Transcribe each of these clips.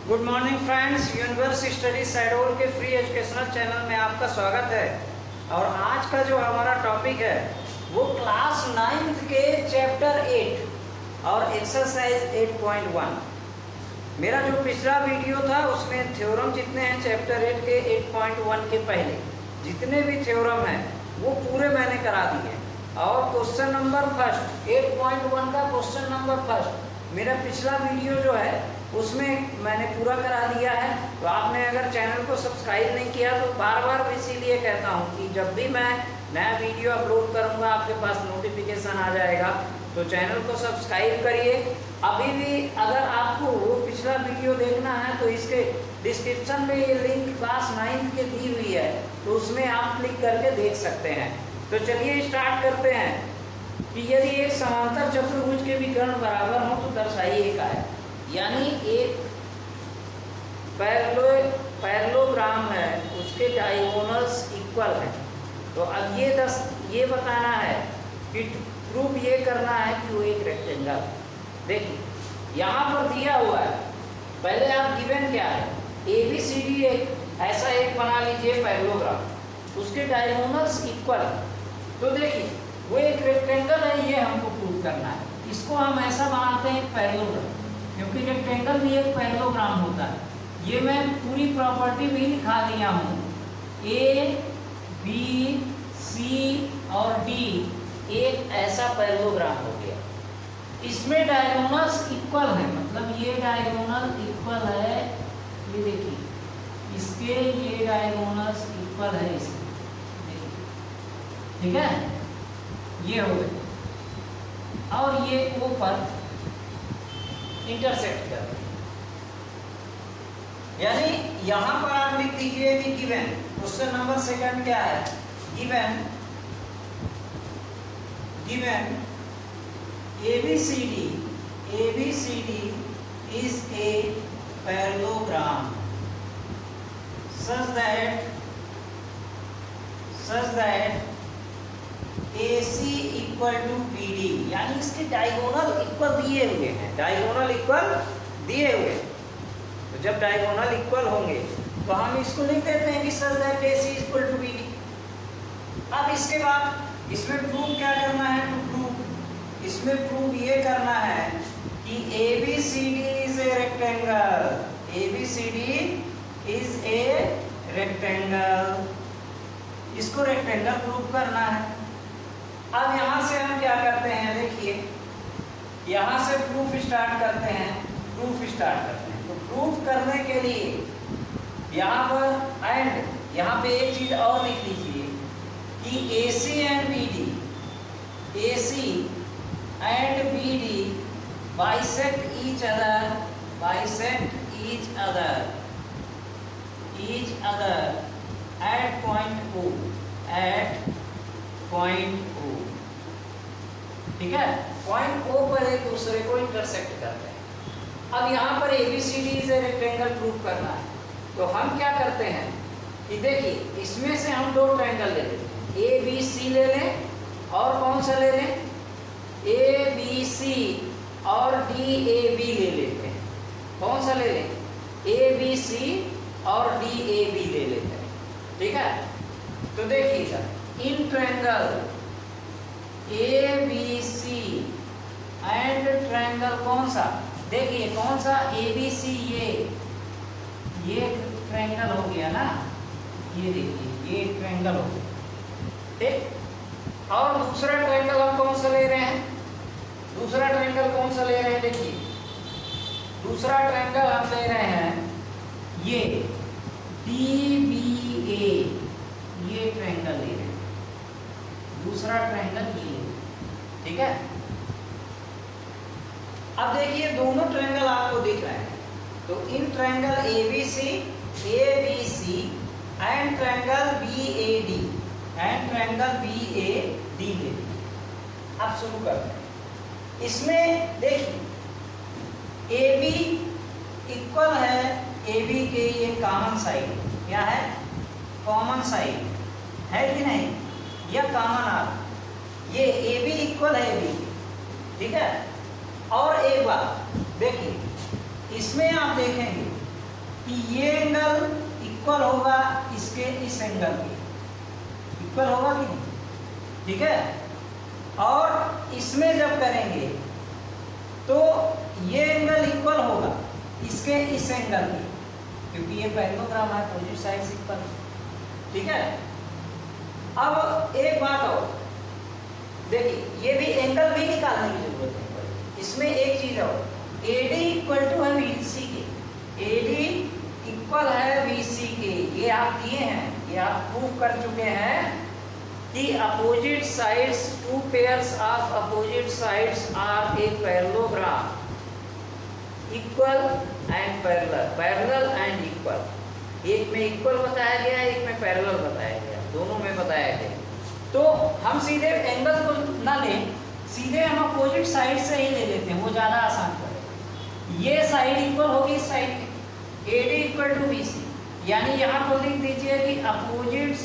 Good morning friends, universe study शैडोल के free educational channel में आपका स्वागत है। और आज का जो हमारा टॉपिक है वो क्लास 9th के चैप्टर 8 और एक्सरसाइज 8.1। मेरा जो पिछला वीडियो था उसमें थ्योरम जितने हैं चैप्टर 8 के 8.1 के पहले जितने भी थ्योरम हैं वो पूरे मैंने करा दिए। और क्वेश्चन नंबर फर्स्ट 8.1 का क्वेश्चन नंबर फर्स्ट मेरा पिछला वीडियो जो है उसमें मैंने पूरा करा दिया है। तो आपने अगर चैनल को सब्सक्राइब नहीं किया तो बार बार इसीलिए कहता हूँ कि जब भी मैं नया वीडियो अपलोड करूँगा आपके पास नोटिफिकेशन आ जाएगा। तो चैनल को सब्सक्राइब करिए। अभी भी अगर आपको वो पिछला वीडियो देखना है तो इसके डिस्क्रिप्शन में ये लिंक क्लास 9 के दी हुई है, तो उसमें आप क्लिक करके देख सकते हैं। तो चलिए स्टार्ट करते हैं कि यदि एक समांतर चतुर्भुज के विकर्ण बराबर हो तो दर्शाइए का है। यानी एक पैरेललोग्राम है, उसके डायगोनल्स इक्वल है। तो अब ये बताना है कि प्रूफ ये करना है कि वो एक रेक्टेंगल। देखिए यहाँ पर दिया हुआ है, पहले आप गिवन क्या है ABCD एक ऐसा एक बना लीजिए पैरेललोग्राम, उसके डायगोनल्स इक्वल। तो देखिए वो एक रेक्टेंगल है, ये हमको प्रूव करना है। इसको हम ऐसा बनाते हैं पैरेललोग्राम, क्योंकि रेक्टेंगल भी एक पैरेललोग्राम होता है। ये मैं पूरी प्रॉपर्टी भी लिखा दिया हूँ। A, B, C और D एक ऐसा पैरेललोग्राम हो गया। इसमें डायगोनल्स इक्वल है, मतलब ये डायगोनल इक्वल है, ये देखिए इसके ये डायगोनल्स इक्वल है इसके, ठीक है, ये हो गए। और ये ऊपर इंटरसेक्ट कर, यानी यहां पर आप लिख दीजिए कि गिवन क्वेश्चन नंबर सेकंड क्या है, given ABCD is a parallelogram such that AC equal to BD, यानी इसके डायगोनल इक्वल दिए हुए हैं, डायगोनल इक्वल दिए हुए। तो जब डायगोनल इक्वल होंगे तो हम इसको लिख देते हैं कि such that AC equal to BD। अब इसके बाद इसमें प्रूव क्या करना है, इसमें प्रूव ये करना है कि ABCD is a rectangle, ABCD is a rectangle, इसको रेक्टेंगल प्रूव करना है। अब यहाँ से हम क्या करते हैं, देखिए यहाँ से प्रूफ स्टार्ट करते हैं। तो प्रूफ करने के लिए यहाँ पर एंड यहाँ पे एक चीज और लिख लीजिए कि AC and BD bisect each other at point O, ठीक है, पॉइंट O पर एक दूसरे को इंटरसेक्ट करते हैं। अब यहाँ पर ABCD is a rectangle prove करना है। तो हम क्या करते हैं कि देखिए इसमें से हम दो ट्रायंगल ले लेते हैं, ABC ले लें और कौन सा ले लें, ABC और DAB ले लेते हैं। कौन सा ले लें, ABC और DAB ले लेते हैं, ठीक है। तो देखिएगा in triangle ABC and triangle कौन सा, देखिए कौन सा ABC, ये ट्रायंगल हो गया ना, ये देखिए ये ट्रायंगल हो गया, ठीक। और दूसरा ट्रायंगल हम कौन सा ले रहे हैं, देखिए दूसरा ट्रायंगल हम ले रहे हैं ये DBA, ये ट्रायंगल ले रहे हैं, दूसरा ट्रायंगल ये, ठीक है। अब देखिए दोनों ट्रायंगल आपको दिख रहे हैं। तो in triangle ABC and triangle BAD ले। अब शुरू करते हैं। इसमें देखिए AB इक्वल है, AB के ये कॉमन साइड क्या है, कॉमन साइड है कि नहीं, या कॉमन आर, ये AB इक्वल है AB, ठीक है। और एक बात देखिए इसमें आप देखेंगे कि ये एंगल इक्वल होगा इसके इस एंगल के, इक्वल होगा कि नहीं, ठीक है। और इसमें जब करेंगे तो ये एंगल इक्वल होगा इसके इस एंगल के, क्योंकि ये पैरेललोग्राम है, अपोजिट साइड्स इक्वल, ठीक है। अब एक बात और देखिए, ये भी एंगल भी निकालने की जरूरत है इसमें। एक चीज और, AD इक्वल टू है BC के, AD इक्वल है BC के, ये आप दिए हैं, ये आप प्रूव कर चुके हैं कि opposite sides, two pairs of opposite sides are a parallelogram, equal and parallel, parallel and equal. एक में इक्वल बताया गया, एक में पैरेलल बताया गया, दोनों में बताया गया। तो हम सीधे एंगल को ना लें, सीधे हम अपोजिट साइड से ही ले लेते हैं, वो ज़्यादा आसान पड़ेगा। ये साइड इक्वल होगी इस साइड की, AD इक्वल टू BC, यानी यहाँ पर लिख दीजिए कि opposite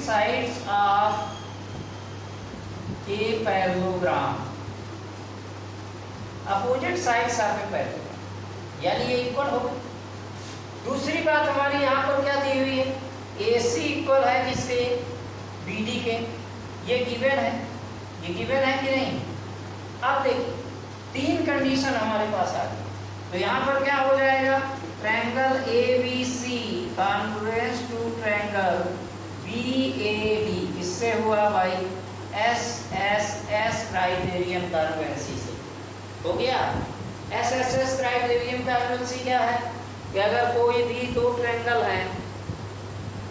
sides of a parallelogram, opposite sides of a parallelogram, यानी ये इक्वल होगा। दूसरी बात हमारी यहाँ पर क्या दी हुई है, AC इक्वल है किसके, BD के, ये गिवन है, ये गिवन है कि नहीं। अब देखिए तीन कंडीशन हमारे पास आ गई, तो यहाँ पर क्या हो जाएगा, triangle ABC congruence to triangle BAD, किससे हुआ भाई, SSS क्राइटेरियन कॉन्ग्रुएंसी से हो गया। SSS क्राइटेरियन कॉन्ग्रुएंसी क्या है कि अगर कोई भी दो ट्रायंगल हैं,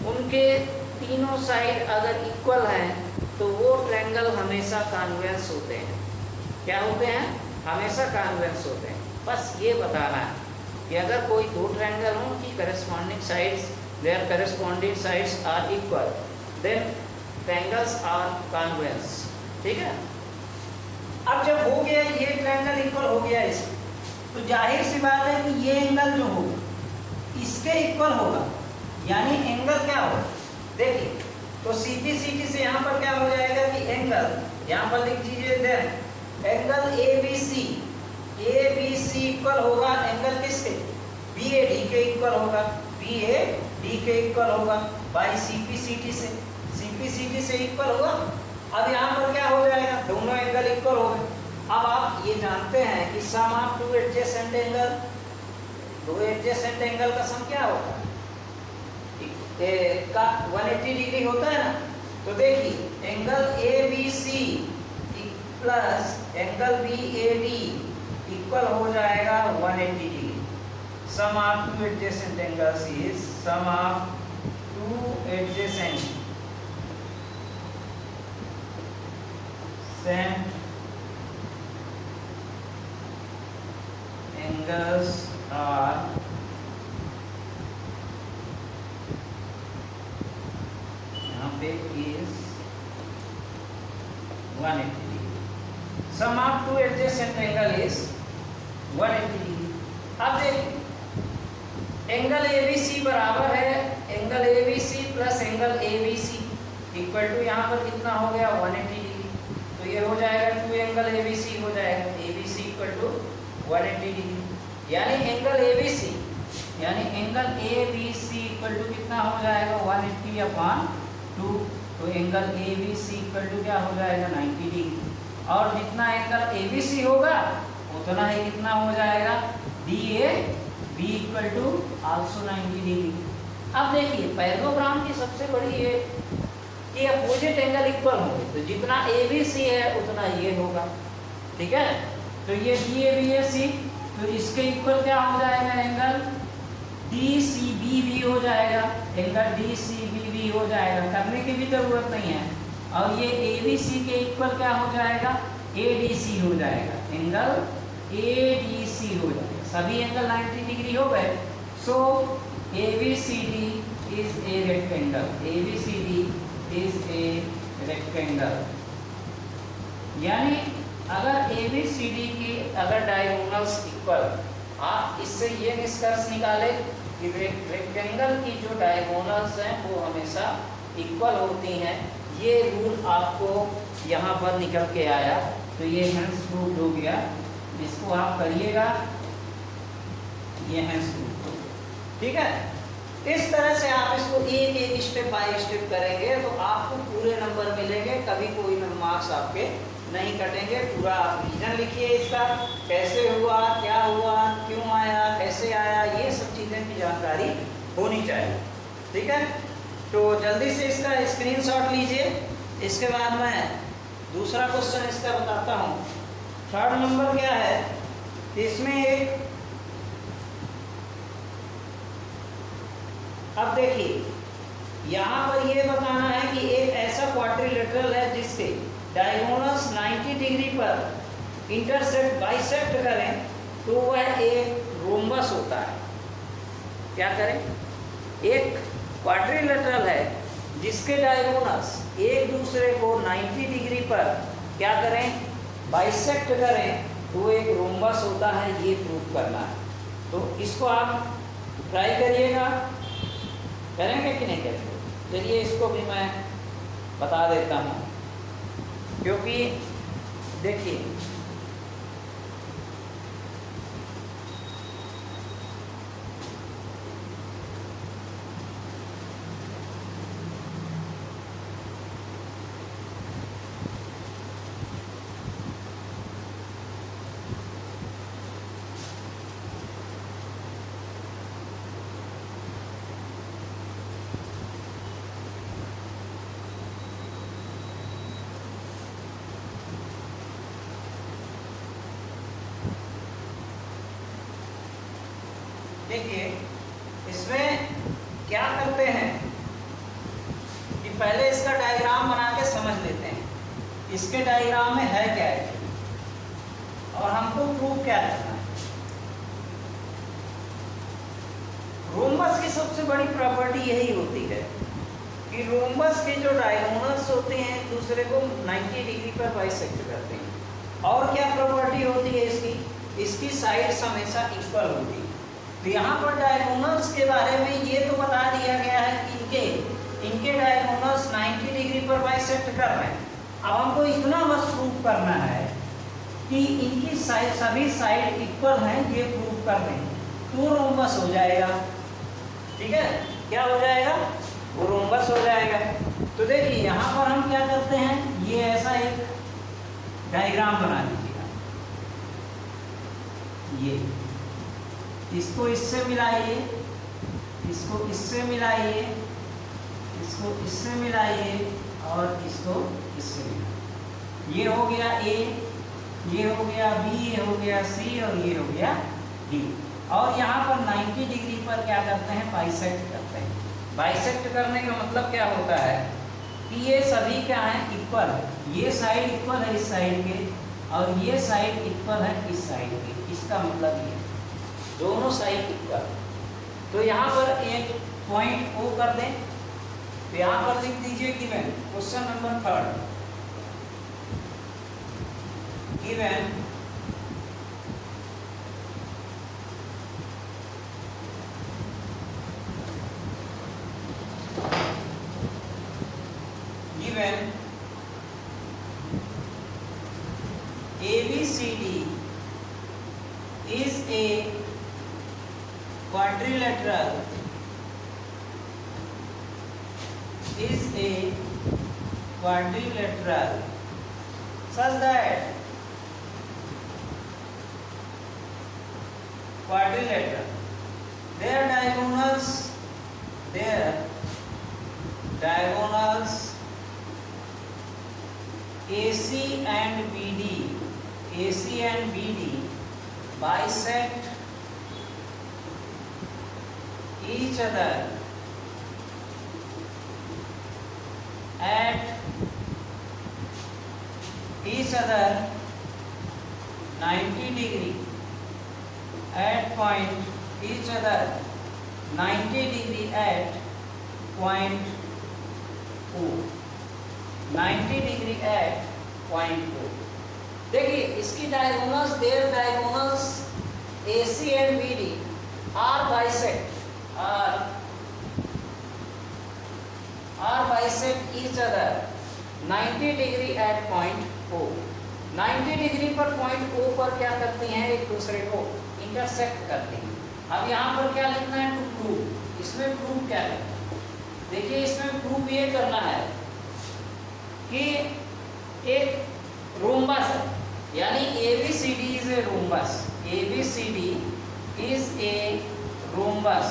उनके तीनों साइड अगर इक्वल हैं तो वो ट्रायंगल हमेशा कॉन्ग्रुएंस होते हैं। क्या होते हैं, हमेशा कॉन्ग्रुएंस होते हैं। बस ये बताना है कि अगर कोई दो ट्रायंगल हो कि corresponding sides, there corresponding sides are equal, then triangles are congruence, ठीक है। अब जब हो गया ये ट्रायंगल इक्वल हो गया इसमें, तो जाहिर सी बात है कि ये एंगल जो होगा इसके इक्वल होगा, यानी एंगल क्या होगा, देखिए तो CP से यहाँ पर क्या हो जाएगा कि एंगल, यहाँ पर लिख दीजिए देन एंगल ABC इक्वल होगा एंगल किसके, BAD के इक्वल होगा, BAD के इक्वल होगा बाई CP से इक्वल होगा। अब यहाँ पर क्या हो जाएगा, दोनों एंगल इक्वल हो गए। अब आप ये जानते हैं कि सम ऑफ टू एडजेसेंट एंगल, दो एडजेसेंट एंगल का सम क्या होता है, का 180 डिग्री होता है ना। तो देखिए angle ABC plus angle BAD equal हो जाएगा 180 degree. Sum of two adjacent angles is sum of two adjacent angles are यहाँ पे is 180 degree. Sum of two adjacent angle is 180 degree. अब देखिए एंगल ABC बराबर है angle ABC plus angle ABC equal to यहाँ पर कितना हो गया 180 डिग्री। तो ये हो जाएगा टू एंगल ABC हो जाएगा ABC इक्वल टू 180 डिग्री, यानी एंगल ABC इक्वल टू कितना हो जाएगा 180 अपॉन 2। तो एंगल ABC इक्वल टू क्या हो जाएगा 90 डिग्री, और जितना एंगल ABC होगा उतना ही कितना हो जाएगा DAB equal to also 90 degree. अब देखिए पैरेललोग्राम की सबसे बड़ी ये कि अपोजिट एंगल इक्वल होंगे, तो जितना ABC है उतना ये होगा, ठीक है। तो ये DABAC, तो इसके इक्वल क्या हो जाएगा एंगल DCB भी हो जाएगा, एंगल DCB भी हो जाएगा, करने की भी जरूरत नहीं है। और ये ABC के इक्वल क्या हो जाएगा ADC हो जाएगा, एंगल ADC हो जाएगा। सभी एंगल 90 डिग्री हो गए। सो ABCD is a rectangle, ABCD is a rectangle, यानी अगर ABCD की अगर डायगोनल्स इक्वल, आप इससे ये निष्कर्ष निकाले कि रेक्टेंगल की जो डायगोनल्स हैं वो हमेशा इक्वल होती हैं। ये रूल आपको यहाँ पर निकल के आया, तो ये हेंस प्रूव्ड हो गया। इसको आप करिएगा, ये हैंस रूल। ठीक है, इस तरह से आप इसको एक एक स्टेप बाय स्टेप करेंगे तो आपको पूरे नंबर मिलेंगे, कभी कोई मार्क्स आपके नहीं कटेंगे। पूरा आप रीजन लिखिए इसका, कैसे हुआ, क्या हुआ, क्यों आया, कैसे आया, ये सब चीज़ें की जानकारी होनी चाहिए। ठीक है, तो जल्दी से इसका स्क्रीनशॉट लीजिए। इसके बाद मैं दूसरा क्वेश्चन इसका बताता हूँ। थर्ड नंबर क्या है, इसमें एक, अब देखिए यहाँ पर ये बताना है कि एक ऐसा क्वाड्रिलेटरल है जिसके डायगोनल्स 90 डिग्री पर इंटरसेक्ट बाइसेक्ट करें तो वह एक रोम्बस होता है। क्या करें, एक क्वाड्रिलेटरल है जिसके डायगोनल्स एक दूसरे को 90 डिग्री पर क्या करें, बाइसेक्ट करें तो एक रोम्बस होता है, ये प्रूव करना है। तो इसको आप ट्राई करिएगा, करेंगे कि नहीं करेंगे। चलिए इसको भी मैं बता देता हूँ, क्योंकि देखिए देखिए इसमें क्या करते हैं कि पहले इसका डायग्राम बना के समझ लेते हैं इसके डायग्राम में है क्या है और हमको प्रूव क्या करना है। रोम्बस की सबसे बड़ी प्रॉपर्टी यही होती है कि रोम्बस के जो डायगोनल्स होते हैं एक दूसरे को 90 डिग्री पर बाइसेक्ट करते हैं। और क्या प्रॉपर्टी होती है इसकी, इसकी साइड्स हमेशा इक्वल होती है। तो यहाँ पर डायगोनल्स के बारे में ये तो बता दिया गया है कि इनके डायगोनल्स 90 डिग्री पर बाइसेक्ट कर रहे हैं। अब हमको इतना बस प्रूव करना है कि इनकी साइड सभी साइड इक्वल हैं, ये प्रूव कर रहे हैं तो रोम्बस हो जाएगा। ठीक है, क्या हो जाएगा, वो रोम्बस हो जाएगा। तो देखिए यहाँ पर हम क्या करते हैं, ये ऐसा एक डायग्राम बना लीजिएगा, ये इसको इससे मिलाइए, इसको इससे मिलाइए, इसको इससे मिलाइए और इसको इससे मिलाइए। ये हो गया ए, ये हो गया बी, ये हो गया सी और ये हो गया डी। और यहाँ पर 90 डिग्री पर क्या करते हैं, बाइसेक्ट करते हैं। बाइसेक्ट करने का मतलब क्या होता है कि ये सभी क्या है, इक्वल है। ये साइड इक्वल है इस साइड के और ये साइड इक्वल है इस साइड के। इसका मतलब ये दोनों साइड इक्वल। तो यहाँ पर एक पॉइंट ओ कर दें, तो यहाँ पर लिख दीजिए given, question number 3, given given ABCD is a quadrilateral, is a quadrilateral such that quadrilateral their diagonals AC and BD bisect each other at 90 degree at point each other 90 degree at point O, 90 degree at point O। देखिए इसकी diagonals, there diagonals AC and BD are bisect each other 90 degree at point O। 90 degree पर point O पर क्या करती हैं, एक दूसरे को इंटरसेक्ट करती हैं। अब यहाँ पर क्या लिखना है, टू प्रूव। इसमें प्रूव क्या है, देखिए इसमें प्रूव ये करना है कि एक रोम्बस है, यानी ABCD is a rhombus, ABCD is a rhombus,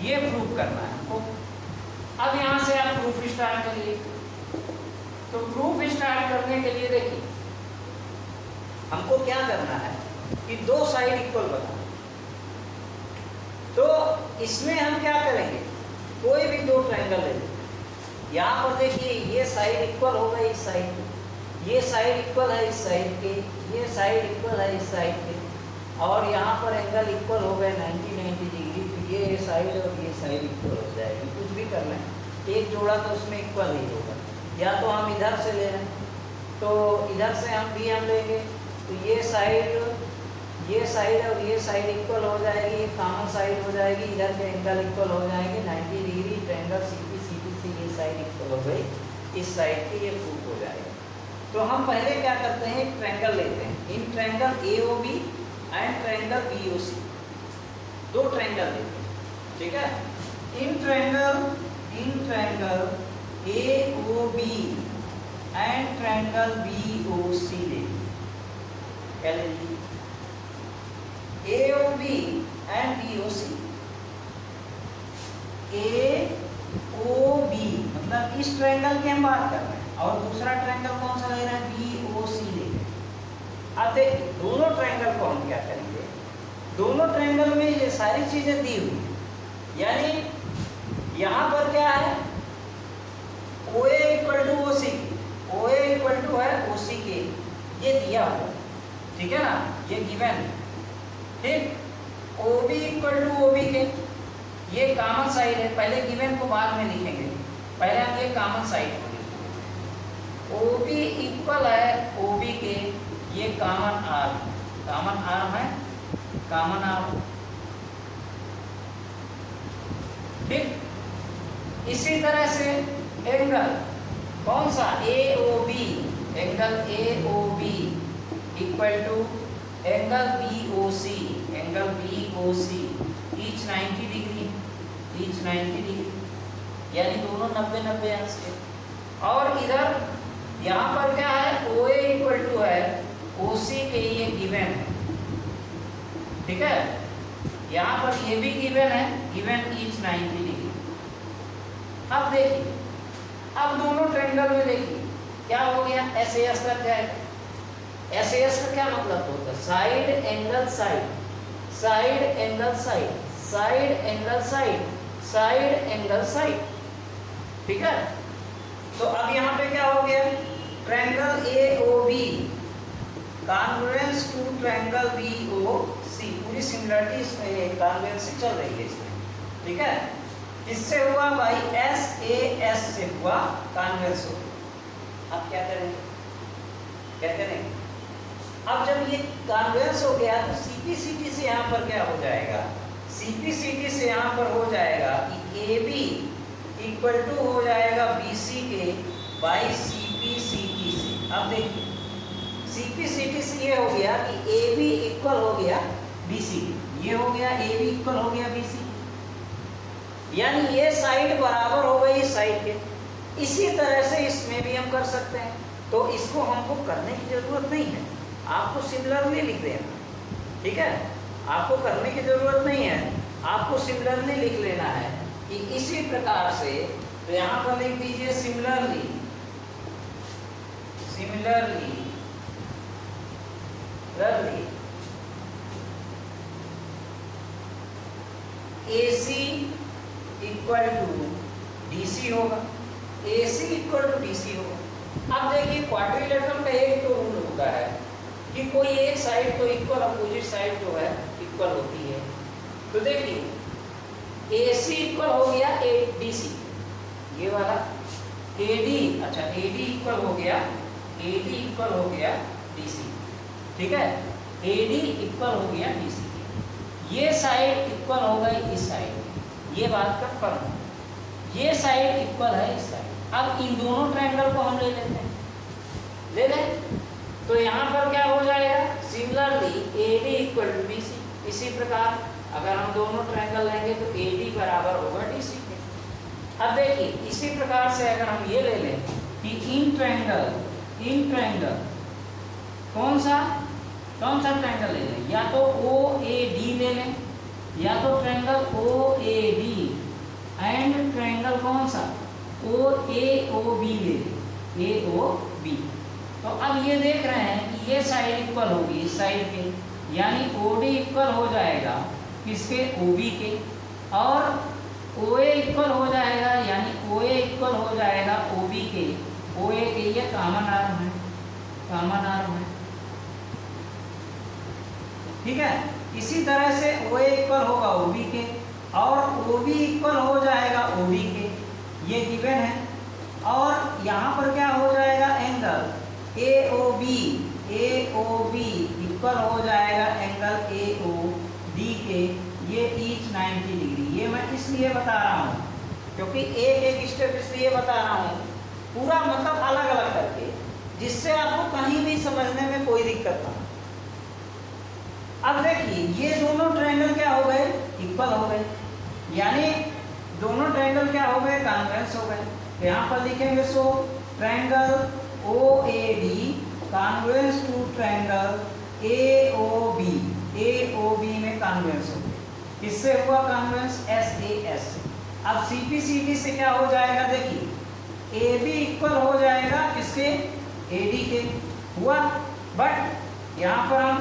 ये प्रूव करना है हमको। अब यहाँ से आप प्रूफ स्टार्ट करिए। तो प्रूफ स्टार्ट करने के लिए देखिए हमको क्या करना है कि दो साइड इक्वल बना, तो इसमें हम क्या करेंगे, कोई भी दो ट्रायंगल ले लेंगे। यहाँ पर देखिए ये साइड इक्वल हो गई इस साइड के, ये साइड इक्वल है इस साइड के, ये साइड इक्वल है इस साइड के, और यहाँ पर एंगल इक्वल हो गए 90 डिग्री। तो ये साइड और ये साइड इक्वल हो जाएगी। कुछ भी कर लें, एक जोड़ा तो उसमें इक्वल ही होगा। या तो हम इधर से ले लें, तो इधर से हम भी हम लेंगे, तो ये साइड और ये साइड इक्वल हो जाएगी, ये कॉमन साइड हो जाएगी, इधर के एंगल इक्वल हो जाएंगे 90 डिग्री। ट्रायंगल CPCD से ये साइड इक्वल हो गई इस साइड की, ये प्रूफ हो जाएगा। तो हम पहले क्या करते हैं, एक ट्रायंगल लेते हैं, in triangle AOB and triangle BOC, दो ट्रायंगल लेते हैं, ठीक है। In triangle AOB and triangle BOC ले, क्या ले लीजिए, AOB एंड BOC। AOB मतलब इस ट्रायंगल की हम बात कर रहे हैं, और दूसरा ट्रायंगल कौन सा ले रहे हैं, BOC ले रहे हैं। अब देखिए दोनों ट्रायंगल को हम क्या करेंगे, दोनों ट्रायंगल में ये सारी चीजें दी हुई, यानी यहाँ पर क्या है, OA equal to OC, OA equal to है OC के, ये दिया हुआ, ठीक है ना, ये गिवन, ठीक। OB इक्वल टू OB के, ये कॉमन साइड है, पहले गिवन को बाद में लिखेंगे, पहले हम ये कॉमन साइड को लिखेंगे। OB इक्वल है OB के, ये कॉमन आर्म है, कॉमन आर्म, ठीक। इसी तरह से एंगल कौन सा, AOB, angle AOB equal to angle BOC, angle BOC each 90 degree, each 90 degree, यानी दोनों 90 अंश के। और इधर यहाँ पर क्या है, OA इक्वल टू है OC के, ये गिवन है, ठीक है। यहाँ पर ये भी गिवन है, गिवन ईच 90 डिग्री। अब देखिए, अब दोनों ट्रायंगल में देखिए क्या हो गया, SAS लग जाएगा। SAS का क्या मतलब होता है, side angle side, side angle side, side angle side, side angle side, ठीक है। तो अब यहाँ पे क्या हो गया, triangle AOB congruence to triangle BOC, पूरी सिमिलरिटी इसमें कॉन्ग्रुएंसी चल रही है इसमें, ठीक है। इससे हुआ भाई SAS से हुआ कॉन्ग्रुएंस हो गया। अब क्या करेंगे, अब जब ये कॉन्ग्रुएंस हो गया तो CPCD से यहाँ पर क्या हो जाएगा, CPCD से यहाँ पर हो जाएगा कि AB इक्वल टू हो जाएगा BC के बाई CPCD से। अब देखिए CPCD से ये हो गया कि AB इक्वल हो गया BC, ये हो गया AB इक्वल हो गया BC, यानी ये साइड बराबर हो गई इस साइड के। इसी तरह से इसमें भी हम कर सकते हैं, तो इसको हमको करने की जरूरत नहीं है, आपको सिमिलरली लिख देना, ठीक है। आपको करने की जरूरत नहीं है, आपको सिमिलरली लिख लेना है कि इसी प्रकार से। तो यहाँ पर लिख दीजिए similarly, similarly AC equal to DC होगा, AC इक्वल टू DC होगा। अब देखिए क्वाड्रिलेटरल का एक तो रूल होता है कि कोई एक साइड तो इक्वल, अपोजिट साइड जो है इक्वल होती है। तो देखिए AC इक्वल हो गया DC, ये वाला AD, अच्छा AD इक्वल हो गया, AD इक्वल हो गया DC, ठीक है। AD इक्वल हो गया DC, ये साइड इक्वल हो गई इस साइड, ये बात का फर्क है, ये साइड इक्वल है इस साइड। अब इन दोनों ट्रायंगल को हम ले लेते हैं, ले लें, तो यहाँ पर क्या हो जाएगा, similarly AD equal to BC, इसी प्रकार अगर हम दोनों ट्रायंगल लेंगे तो AD बराबर होगा DC के। अब देखिए इसी प्रकार से अगर हम ये ले लें कि इन ट्रायंगल कौन सा ट्रायंगल ले लें, या तो OAD ले लें, या तो ट्रायंगल OAD एंड ट्रायंगल कौन सा OAOB ले लें, AOB। तो अब ये देख रहे हैं कि ये साइड इक्वल होगी इस साइड के, यानी OD इक्वल हो जाएगा किसके, OB के, और OA इक्वल हो जाएगा, यानी OA इक्वल हो जाएगा OB के, OA के ये कॉमन आर्म है, ठीक है। इसी तरह से OA इक्वल होगा OB के और OB इक्वल हो जाएगा OB के, ये गिवन है। और यहाँ पर क्या हो जाएगा, एंगल AOB इक्वल हो जाएगा एंगल AOD के, ये ईच 90 डिग्री। ये मैं इसलिए बता रहा हूँ क्योंकि एक स्टेप इसलिए बता रहा हूँ, पूरा मतलब अलग अलग करके, जिससे आपको कहीं भी समझने में कोई दिक्कत ना। अब देखिए ये दोनों ट्रायंगल क्या हो गए, इक्वल हो गए, यानी दोनों ट्रायंगल क्या हो गए, कॉन्वेक्स हो गए। तो यहाँ पर लिखेंगे so triangle OAD convex to triangle AOB में कॉन्वेक्स हो गए। किससे हुआ कॉन्वेक्स, SAS। अब CPCD से क्या हो जाएगा, देखिए AB इक्वल हो जाएगा किसके, AD के, हुआ। बट यहाँ पर हम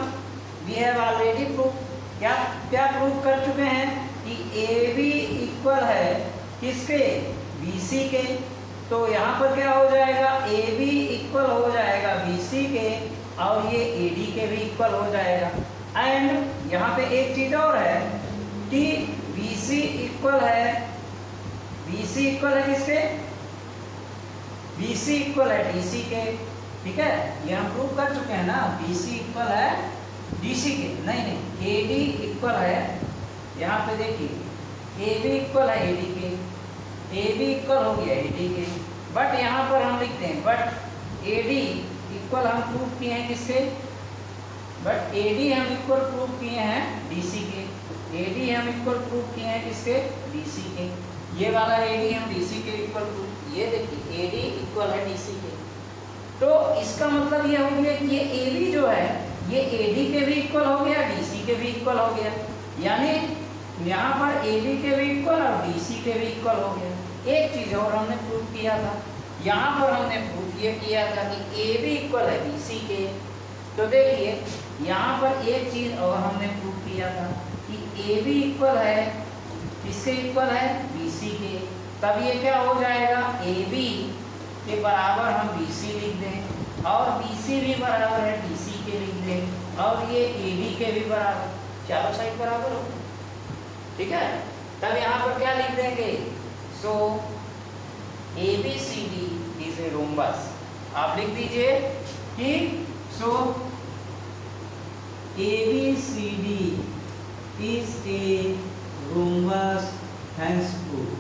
वी हैव ऑलरेडी प्रूव, क्या प्रूव कर चुके हैं कि AB इक्वल है किसके, BC के। तो यहाँ पर क्या हो जाएगा, AB इक्वल हो जाएगा BC के और ये AD के भी इक्वल हो जाएगा। एंड यहाँ पे एक चीज और है कि BC इक्वल है किसके, BC इक्वल है DC के, ठीक है। ये हम प्रूव कर चुके हैं ना, BC इक्वल है DC के, नहीं AD इक्वल है, यहाँ पे देखिए AB इक्वल है AD के, AB इक्वल हो गया AD के। बट यहाँ पर हम लिखते हैं बट AD इक्वल हम प्रूव किए हैं किसके, बट AD हम इक्वल प्रूव किए हैं DC के, AD हम इक्वल प्रूव किए हैं किसके, DC के। ये वाला AD हम DC के इक्वल प्रूव, ये देखिए AD इक्वल है DC के। तो इसका मतलब ये हो गया कि ये AB जो है ये AD के भी इक्वल हो गया, DC के भी इक्वल हो गया, यानी यहाँ पर AB के भी इक्वल और DC के भी इक्वल हो गया। एक चीज और हमने प्रूव किया था, यहाँ पर हमने प्रूव ये किया था कि AB इक्वल है BC के। तो देखिए यहाँ पर एक चीज और हमने प्रूव किया था कि AB इक्वल है किसके, इक्वल है BC के। तब ये क्या हो जाएगा, AB के बराबर हम BC लिख दें और BC भी बराबर है DC के लिख दें और ये AD के भी बराबर, चारों साइड बराबर हो, ठीक है। तब यहाँ पर क्या लिख देंगे, so ABCD is a rhombus. आप लिख दीजिए कि so ABCD is a rhombus, hence prove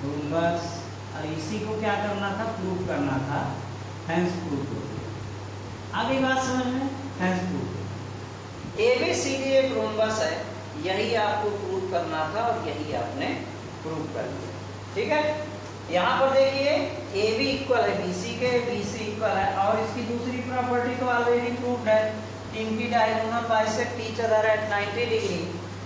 rhombus. इसी को क्या करना था, प्रूव करना था, हैंस प्रूव। आगे बात समझ में, हैंस प्रूव। ABCD एक रोम्बस है, यही आपको प्रूव करना था और यही आपने प्रूव कर दिया, ठीक है। यहाँ पर देखिए AB इक्वल है BC के, BC इक्वल है, और इसकी दूसरी प्रॉपर्टी तो ऑलरेडी प्रूव्ड है, इनकी diagonal bisect each other at 90 degree.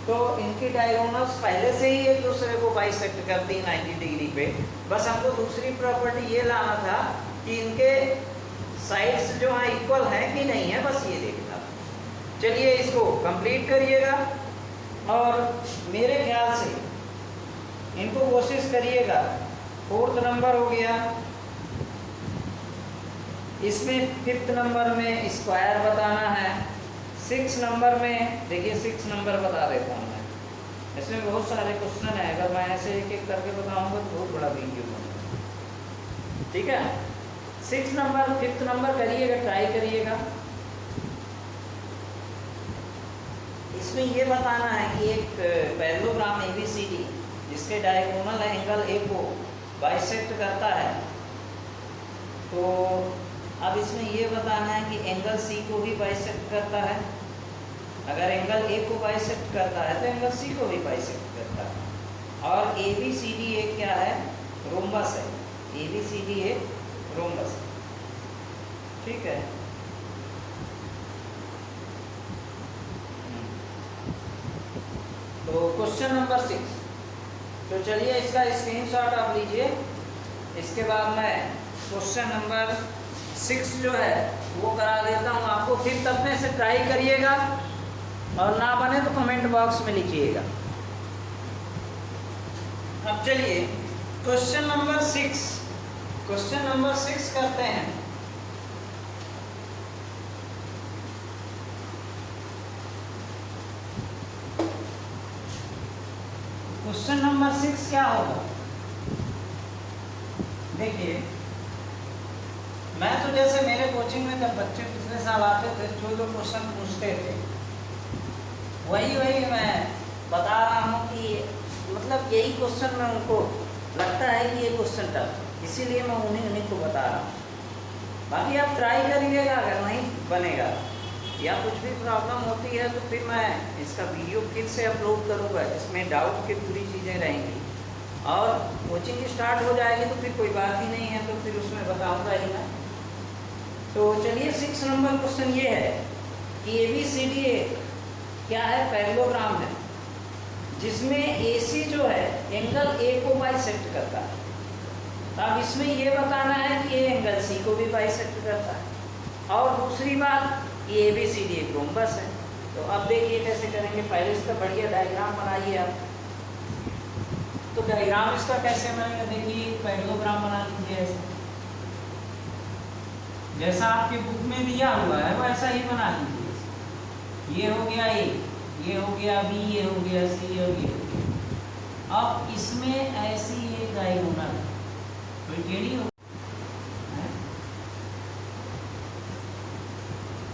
तो इनकी डायगोनल्स पहले से ही एक दूसरे को बाइसेक्ट करती है 90 डिग्री पे। बस हमको दूसरी प्रॉपर्टी ये लाना था कि इनके साइड्स जो है इक्वल है कि नहीं है, बस ये देखना। चलिए इसको कंप्लीट करिएगा और मेरे ख्याल से इनको कोशिश करिएगा। 4th नंबर हो गया, इसमें 5th नंबर में स्क्वायर बताना है। 6 नंबर में देखिए 6 नंबर बता देता हूँ मैं, इसमें बहुत सारे क्वेश्चन है, अगर मैं ऐसे एक एक करके बताऊंगा तो बहुत बड़ा वीडियो बनेगा, ठीक है। 6 नंबर 5th नंबर करिएगा, ट्राई करिएगा। इसमें ये बताना है कि एक पैरेललोग्राम ABCD जिसके डायगोनल एंगल A को बाइसेक्ट करता है, तो अब इसमें ये बताना है कि एंगल C को भी बाइसेक्ट करता है। अगर एंगल ए को बाइसेक्ट करता है तो एंगल सी को भी बाइसेक्ट करता है। और ए बी सी डी एक क्या है, रोम्बस है। ए बी सी डी एक रोम्बस है, ठीक है। तो क्वेश्चन नंबर 6, तो चलिए इसका स्क्रीनशॉट आप लीजिए। इसके बाद मैं क्वेश्चन नंबर 6 जो है वो करा देता हूँ आपको, फिर तब में से ट्राई करिएगा और ना बने तो कमेंट बॉक्स में लिखिएगा। अब चलिए क्वेश्चन नंबर 6 करते हैं। क्वेश्चन नंबर 6 क्या होगा, देखिए मैं तो जैसे मेरे कोचिंग में जब बच्चे पिछले साल आते थे जो क्वेश्चन पूछते थे वही मैं बता रहा हूँ कि मतलब यही क्वेश्चन में उनको लगता है कि ये क्वेश्चन टफ, इसीलिए मैं उन्हीं को बता रहा हूँ। बाकी आप ट्राई करिएगा, अगर नहीं बनेगा या कुछ भी प्रॉब्लम होती है तो फिर मैं इसका वीडियो फिर से अपलोड करूँगा, इसमें डाउट की पूरी चीज़ें रहेंगी। और कोचिंग स्टार्ट हो जाएगी तो फिर कोई बात ही नहीं है, तो फिर उसमें बताऊँगा ही मैं। तो चलिए 6 नंबर क्वेश्चन ये है कि ए बी सी डी क्या है, पैरेललोग्राम है, जिसमें ए सी जो है एंगल ए को बाइसेक्ट करता है। अब इसमें ये बताना है कि ये एंगल सी को भी बाइसेक्ट करता है। और दूसरी बात ये ए बी सी डी एक रोम्बस है। तो अब देखिए कैसे करेंगे, पहले इसका बढ़िया डायग्राम बनाइए आप। तो डायग्राम इसका कैसे बनेगा, देखिए पैरेललोग्राम बना लीजिए ऐसे, जैसा आपकी बुक में दिया हुआ है वैसा ही बना लीजिए। ये हो गया ए, ये हो गया बी, ये हो गया सी, और ये हो गया। अब इसमें ऐसी एक डायगोनल कोई टेढ़ी हो,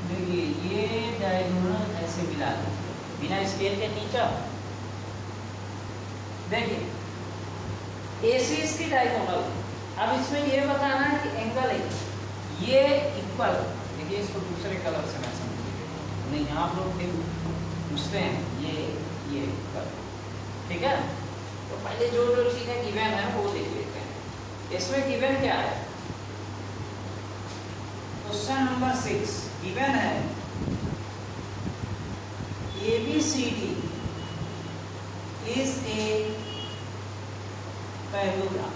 देखिए ये डायगोनल ऐसे मिला बिना स्केल के नीचे। देखिए AC इसकी डायगोनल। अब इसमें ये बताना है कि एंगल है ये इक्वल, देखिए इसको दूसरे कलर से मैं समझिए, नहीं आप लोग फिर पूछते हैं ये इक्वल, ठीक है। तो पहले जो चीज़ें गिवन है वो देख लेते हैं। इसमें गिवन क्या है, क्वेश्चन नंबर 6 गिवन है ABCD is a parallelogram.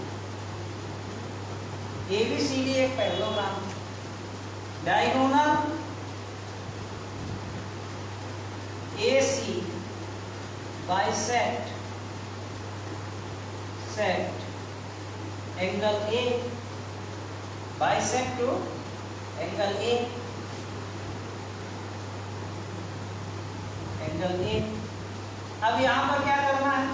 ABCD एक parallelogram, diagonal AC bisect angle A, bisect to angle A, अब यहाँ पर क्या करना है,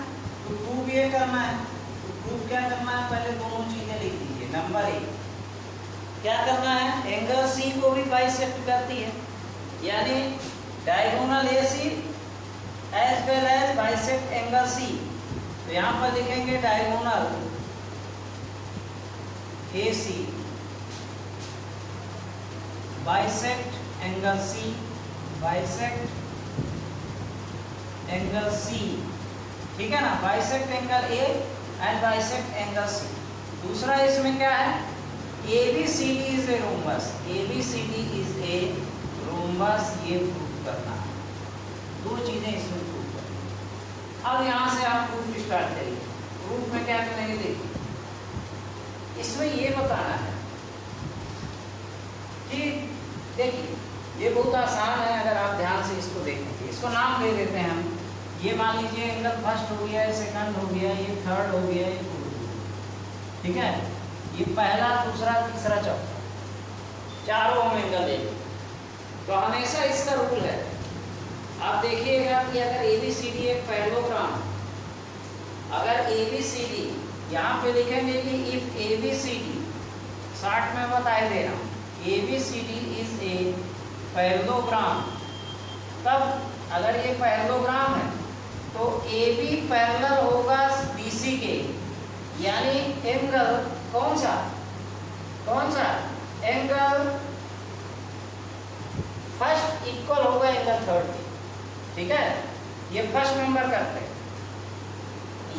तो प्रूव ये करना है। तो प्रूव क्या करना है, पहले दोनों चीजें लिख दीजिए। नंबर 1 क्या करना है, एंगल सी को भी बाइसेक्ट करती है, यानी diagonal AC as well as bisect angle C. तो यहाँ पर लिखेंगे diagonal AC bisect angle C, bisect angle C, ठीक है ना, bisect angle A and bisect angle C। दूसरा इसमें क्या है, ABCD is a rhombus, ABCD is a rhombus, ये प्रूव करना है। दो चीजें इसमें प्रूव करना। अब यहाँ से आप प्रूफ स्टार्ट करिए। प्रूफ में क्या करेंगे, देखिए इसमें ये बताना है कि देखिए ये बहुत आसान है, अगर आप ध्यान से इसको देखेंगे। इसको नाम दे देते हैं हम, ये मान लीजिए एंगल फर्स्ट हो गया, ये सेकंड हो गया, ये थर्ड हो गया, ये फोर्थ हो गया, ठीक है। ये पहला, दूसरा, तीसरा, चौथा, चारों हम एंगल लेंगे। तो हमेशा इसका रूल है, आप देखिएगा कि अगर ABCD एक पैरेललोग्राम, अगर ABCD यहाँ पे लिखेंगे कि इफ ABCD, शॉर्ट में बता दे रहा हूँ, ABCD इज ए पैरेललोग्राम, तब अगर ये पैरेललोग्राम है तो AB पैरेलल होगा BC के, यानी एंगल कौन सा एंगल फर्स्ट इक्वल होगा एंगल थर्ड के। ठीक है, ये फर्स्ट नंबर करते हैं,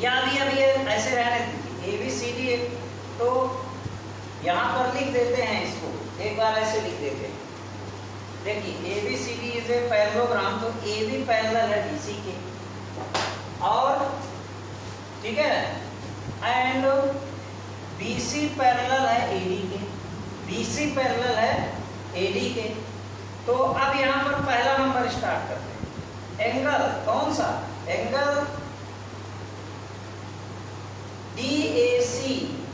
या अभी ऐसे रहने दीजिए ABCD, तो यहाँ पर लिख देते हैं इसको, एक बार ऐसे लिख देते हैं। देखिए ABCD इज ए पैरेललोग्राम, तो AB पैरेलल है BC के, और ठीक है, एंड BC पैरेलल है AD के, BC पैरेलल है AD के। तो अब यहाँ पर पहला नंबर स्टार्ट करते हैं। एंगल कौन सा? Angle DAC,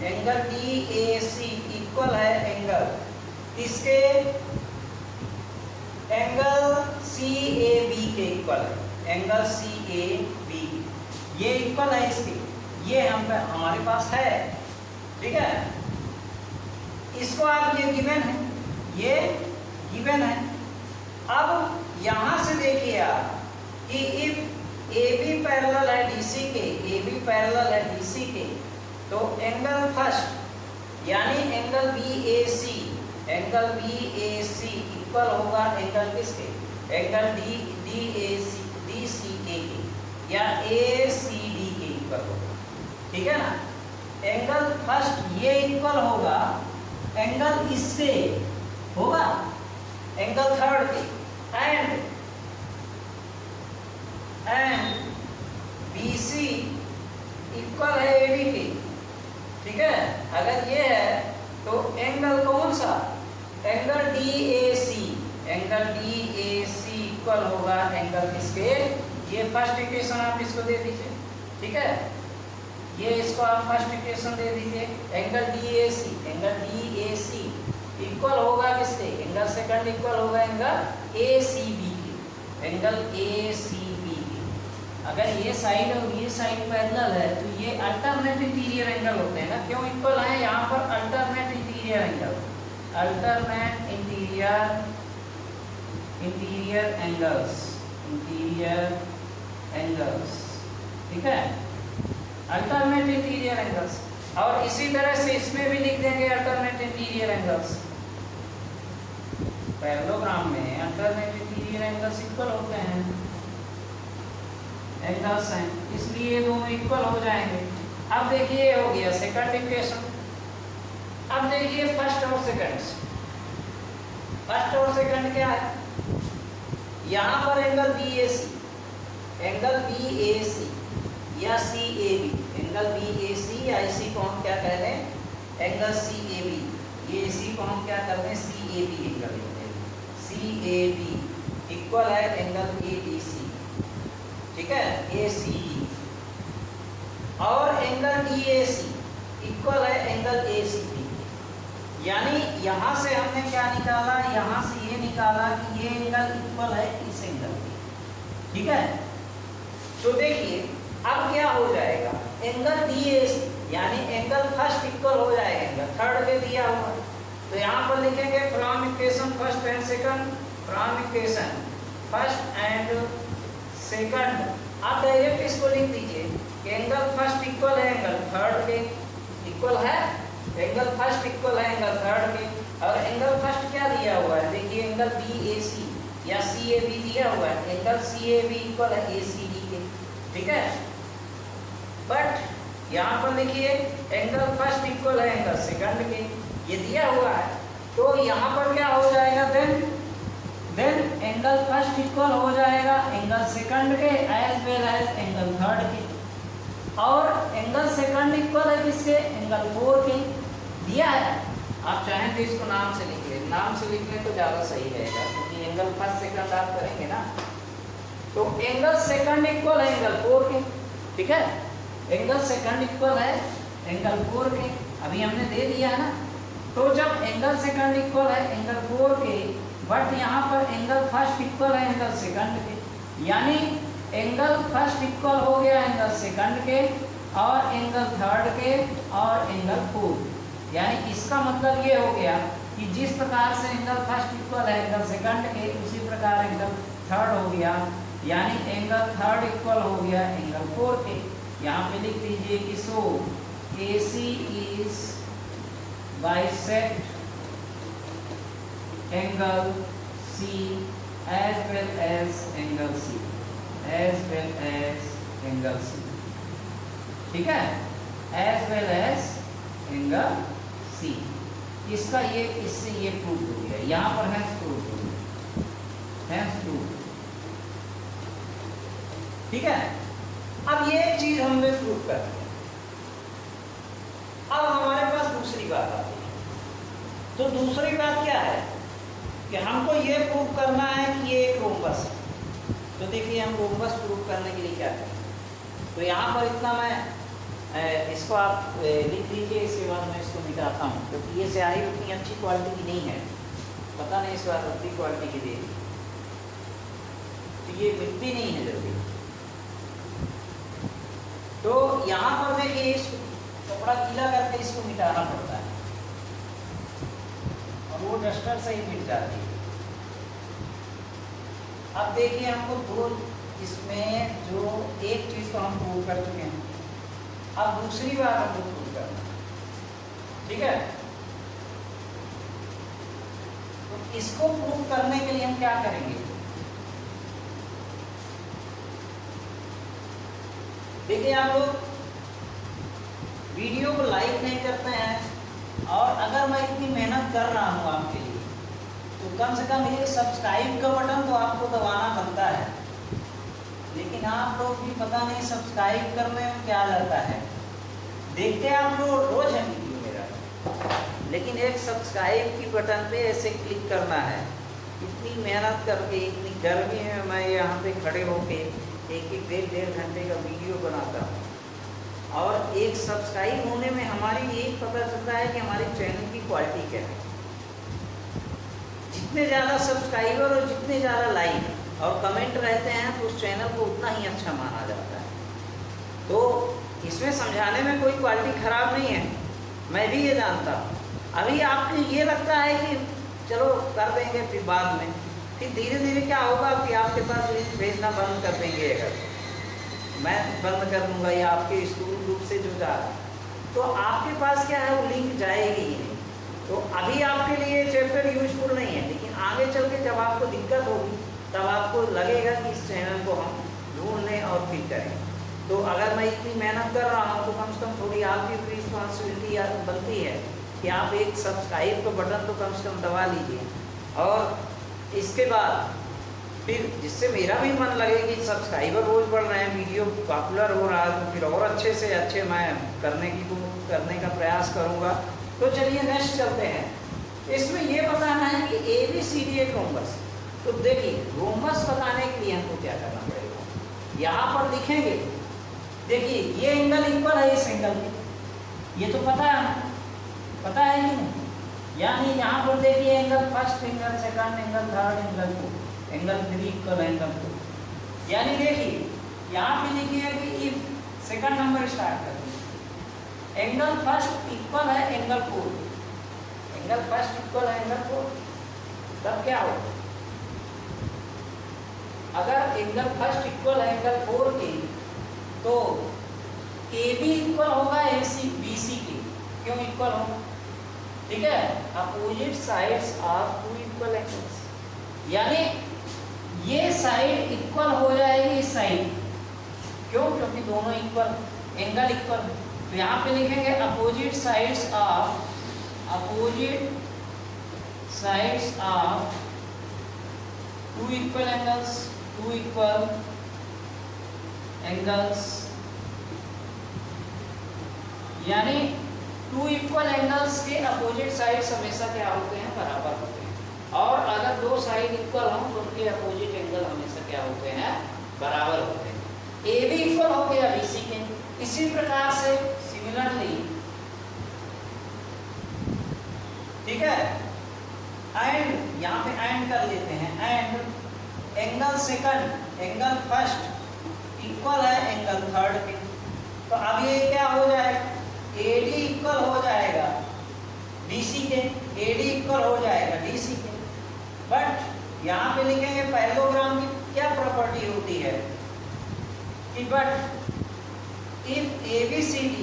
angle DAC equal है एंगल किसके? एंगल CAB के इक्वल है, एंगल CAB, ये इक्वल है इसके, ये हमारे पास है, ठीक है। इसको आप ये गिवन है, ये गिवन है। अब यहां से देखिए आप कि इफ AB पैरेलल है DC के, AB पैरेलल है DC के, तो एंगल फर्स्ट यानी angle BAC, angle BAC equal होगा एंगल किसके? एंगल DCA के या ACD के इक्वल होगा, ठीक है ना। एंगल फर्स्ट ये इक्वल होगा एंगल इससे होगा, एंगल थर्ड के, एंड BC इक्वल है AD के, ठीक है। अगर ये है तो एंगल कौन सा? Angle DAC, angle DAC equal होगा एंगल किसके? ये फर्स्ट इक्वेशन आप इसको दे दीजिए, ठीक है, ये इसको आप फर्स्ट इक्वेशन दे दीजिए। Angle DAC, angle DAC equal होगा किसके? एंगल सेकंड इक्वल होगा एंगल ACB के, एंगल ACB के। अगर ये साइड और ये साइड पैरेलल है तो ये अल्टरनेट इंटीरियर एंगल होते हैं ना, क्यों इक्वल है? यहाँ पर alternate interior angle, alternate interior angles, ठीक है, अल्टरनेट इंटीरियर एंगल्स। और इसी तरह से इसमें भी लिख देंगे अल्टरनेट इंटीरियर एंगल्स। पैरेललोग्राम में अल्टरनेट इंटीरियर एंगल्स इक्वल होते हैं, एंगल्स हैं, इसलिए दोनों इक्वल हो जाएंगे। अब देखिए हो गया सेकंड इक्वेशन। अब देखिए फर्स्ट और सेकंड। फर्स्ट और सेकंड क्या है? यहाँ पर एंगल BAC, एंगल BAC या CAB, एंगल BAC या इसी को हम क्या कहते हैं? एंगल CAB, ये इसी को हम क्या करते हैं? CAB एंगल लेते हैं। CAB इक्वल है एंगल ADC, ठीक है, ACD, और एंगल DAC इक्वल है एंगल ACD। यानी यहां से हमने क्या निकाला? यहां से ये निकाला कि ये एंगल इक्वल है इस एंगल के, ठीक है। तो देखिए अब क्या हो जाएगा? एंगल DAC यानी एंगल फर्स्ट इक्वल हो जाएगा एंगल थर्ड के दिया हुआ, तो यहाँ पर लिखेंगे from equation first and second, from equation first and second. आप डायरेक्ट इसको लिख दीजिए कि एंगल फर्स्ट इक्वल है एंगल थर्ड के, इक्वल है एंगल फर्स्ट इक्वल है एंगल थर्ड के। और एंगल फर्स्ट क्या दिया हुआ है? देखिए एंगल BAC या CAB दिया हुआ है, एंगल CAB इक्वल है ACD के, ठीक है। बट यहाँ पर देखिए एंगल फर्स्ट इक्वल है एंगल सेकंड के, ये दिया हुआ है, तो यहाँ पर क्या हो जाएगा? देन एंगल फर्स्ट इक्वल हो जाएगा एंगल सेकंड के as well as angle third के, और एंगल सेकंड इक्वल है किसके? एंगल 4 के दिया है। आप चाहें तो इसको नाम से लिख लें, नाम से लिख लें तो ज़्यादा सही रहेगा, क्योंकि एंगल फर्स्ट सेकंड आप करेंगे ना। तो एंगल सेकंड इक्वल है एंगल 4 के, ठीक है, एंगल सेकंड इक्वल है एंगल 4 के, अभी हमने दे दिया है ना। तो जब एंगल सेकंड इक्वल है एंगल 4 के, बट यहाँ पर एंगल फर्स्ट इक्वल है एंगल सेकंड के, यानी एंगल फर्स्ट इक्वल हो गया एंगल सेकंड के और एंगल थर्ड के और एंगल 4, यानी इसका मतलब ये हो गया कि जिस प्रकार से एंगल फर्स्ट इक्वल है एंगल सेकंड के, उसी प्रकार एंगल थर्ड हो गया, यानी एंगल थर्ड इक्वल हो गया एंगल 4 के। यहाँ पे लिख दीजिए कि so AC is bisect angle C as well as angle C, as well as angle C, ठीक है, as well as angle C. इसका ये इससे ये प्रूफ हो गया, यहाँ पर हैंस प्रूफ हो गया, हैंस प्रूफ, ठीक है। अब ये चीज हमने प्रूफ कर दी। अब हमारे पास दूसरी बात आती है। तो दूसरी बात क्या है कि हमको ये प्रूफ करना है कि ये एक रोम्बस है। तो देखिए हम रोम्बस प्रूफ करने के लिए क्या करें, तो यहाँ पर इतना मैं इसको आप लिख लीजिए, इसके बाद मैं इसको मिटाता हूँ, क्योंकि ये स्याही उतनी अच्छी क्वालिटी की नहीं है, पता नहीं इस बार अच्छी क्वालिटी की देगी, तो ये मिटती नहीं है जल्दी। तो यहाँ पर देखिए इस कपड़ा गीला करके इसको मिटाना पड़ता है, और वो डस्टर से ही मिट जाती है। अब देखिए हमको दो, इसमें जो एक चीज तो हम प्रूव कर चुके हैं, अब दूसरी बात हमको प्रूव करना है, ठीक है। तो इसको प्रूव करने के लिए हम क्या करेंगे, देखिए आप लोग वीडियो को लाइक नहीं करते हैं, और अगर मैं इतनी मेहनत कर रहा हूँ आपके लिए, तो कम से कम ये सब्सक्राइब का बटन तो आपको दबाना बनता है। लेकिन आप लोग भी पता नहीं सब्सक्राइब करने में क्या लगता है, देखते हैं आप लोग रोज है वीडियो मेरा, लेकिन एक सब्सक्राइब की बटन पे ऐसे क्लिक करना है। इतनी मेहनत करके, इतनी गर्मी में मैं यहाँ पे खड़े होके एक डेढ़ घंटे का वीडियो बनाता हूँ, और एक सब्सक्राइब होने में हमारी यही पता चलता है कि हमारे चैनल की क्वालिटी क्या है। जितने ज़्यादा सब्सक्राइबर और जितने ज़्यादा लाइक और कमेंट रहते हैं, तो उस चैनल को उतना ही अच्छा माना जाता है। तो इसमें समझाने में कोई क्वालिटी ख़राब नहीं है, मैं भी ये जानता हूँ। अभी आपको ये लगता है कि चलो कर देंगे, फिर बाद में, फिर धीरे धीरे क्या होगा कि आपके पास लिंक भेजना बंद कर देंगे। अगर मैं बंद कर दूंगा या आपके स्कूल ग्रुप से जो जा रहा, तो आपके पास क्या है, वो लिंक जाएगी ही नहीं। तो अभी आपके लिए चैप्टर यूजफुल नहीं है, लेकिन आगे चल के जब आपको दिक्कत होगी, तब आपको लगेगा कि इस चैनल को हम ढूंढ लें और फिर करें। तो अगर मैं इतनी मेहनत कर रहा हूँ, तो कम से कम थोड़ी आपकी भी रिस्पॉन्सिबिलिटी बनती है कि आप एक सब्सक्राइब का बटन तो कम से कम दबा लीजिए, और इसके बाद फिर जिससे मेरा भी मन लगे कि सब्सक्राइबर रोज बढ़ रहे हैं, वीडियो पॉपुलर हो रहा है, तो फिर और अच्छे से अच्छे मैं करने का प्रयास करूँगा। तो चलिए नेक्स्ट चलते हैं। इसमें ये बताना है कि ABCD एक रोम्बस। तो देखिए रोम्बस बताने के लिए हमको क्या करना पड़ेगा, यहाँ पर लिखेंगे, देखिए ये एंगल इक्वल है इस एंगल के, ये तो पता है कि नहीं, यानी यहाँ पर देखिए angle first, angle second, angle third, angle fourth, angle 3 equal angle 4। यानी देखिए यहाँ पे लिखिए कि इफ सेकंड नंबर स्टार्ट कर, एंगल फर्स्ट इक्वल है एंगल 4, एंगल फर्स्ट इक्वल है एंगल 4, तब क्या होगा, अगर एंगल फर्स्ट इक्वल है एंगल 4 के, तो AB इक्वल होगा BC के। क्यों इक्वल होगा, ठीक है, opposite sides of two equal angles, यानी ये साइड इक्वल हो जाएगी इस साइड, क्यों, क्योंकि दोनों इक्वल, एंगल इक्वल। तो यहाँ पे लिखेंगे opposite sides of two equal angles, यानी टू इक्वल एंगल्स के अपोजिट साइड्स हमेशा क्या होते हैं, बराबर होते हैं। और अगर दो साइड इक्वल हों तो उनके अपोजिट एंगल हमेशा क्या होते हैं, बराबर होते हैं। AB इक्वल हो गया BC के। इसी प्रकार से सिमिलरली, ठीक है, एंड यहाँ पे एंड कर लेते हैं, and angle second, angle first equal है एंगल थर्ड के। तो अब ये क्या हो जाएगा, AD इक्वल हो जाएगा BC के, AD इक्वल हो जाएगा DC के। बट यहाँ पे लिखेंगे पैरेललोग्राम की क्या प्रॉपर्टी होती है कि but if ABCD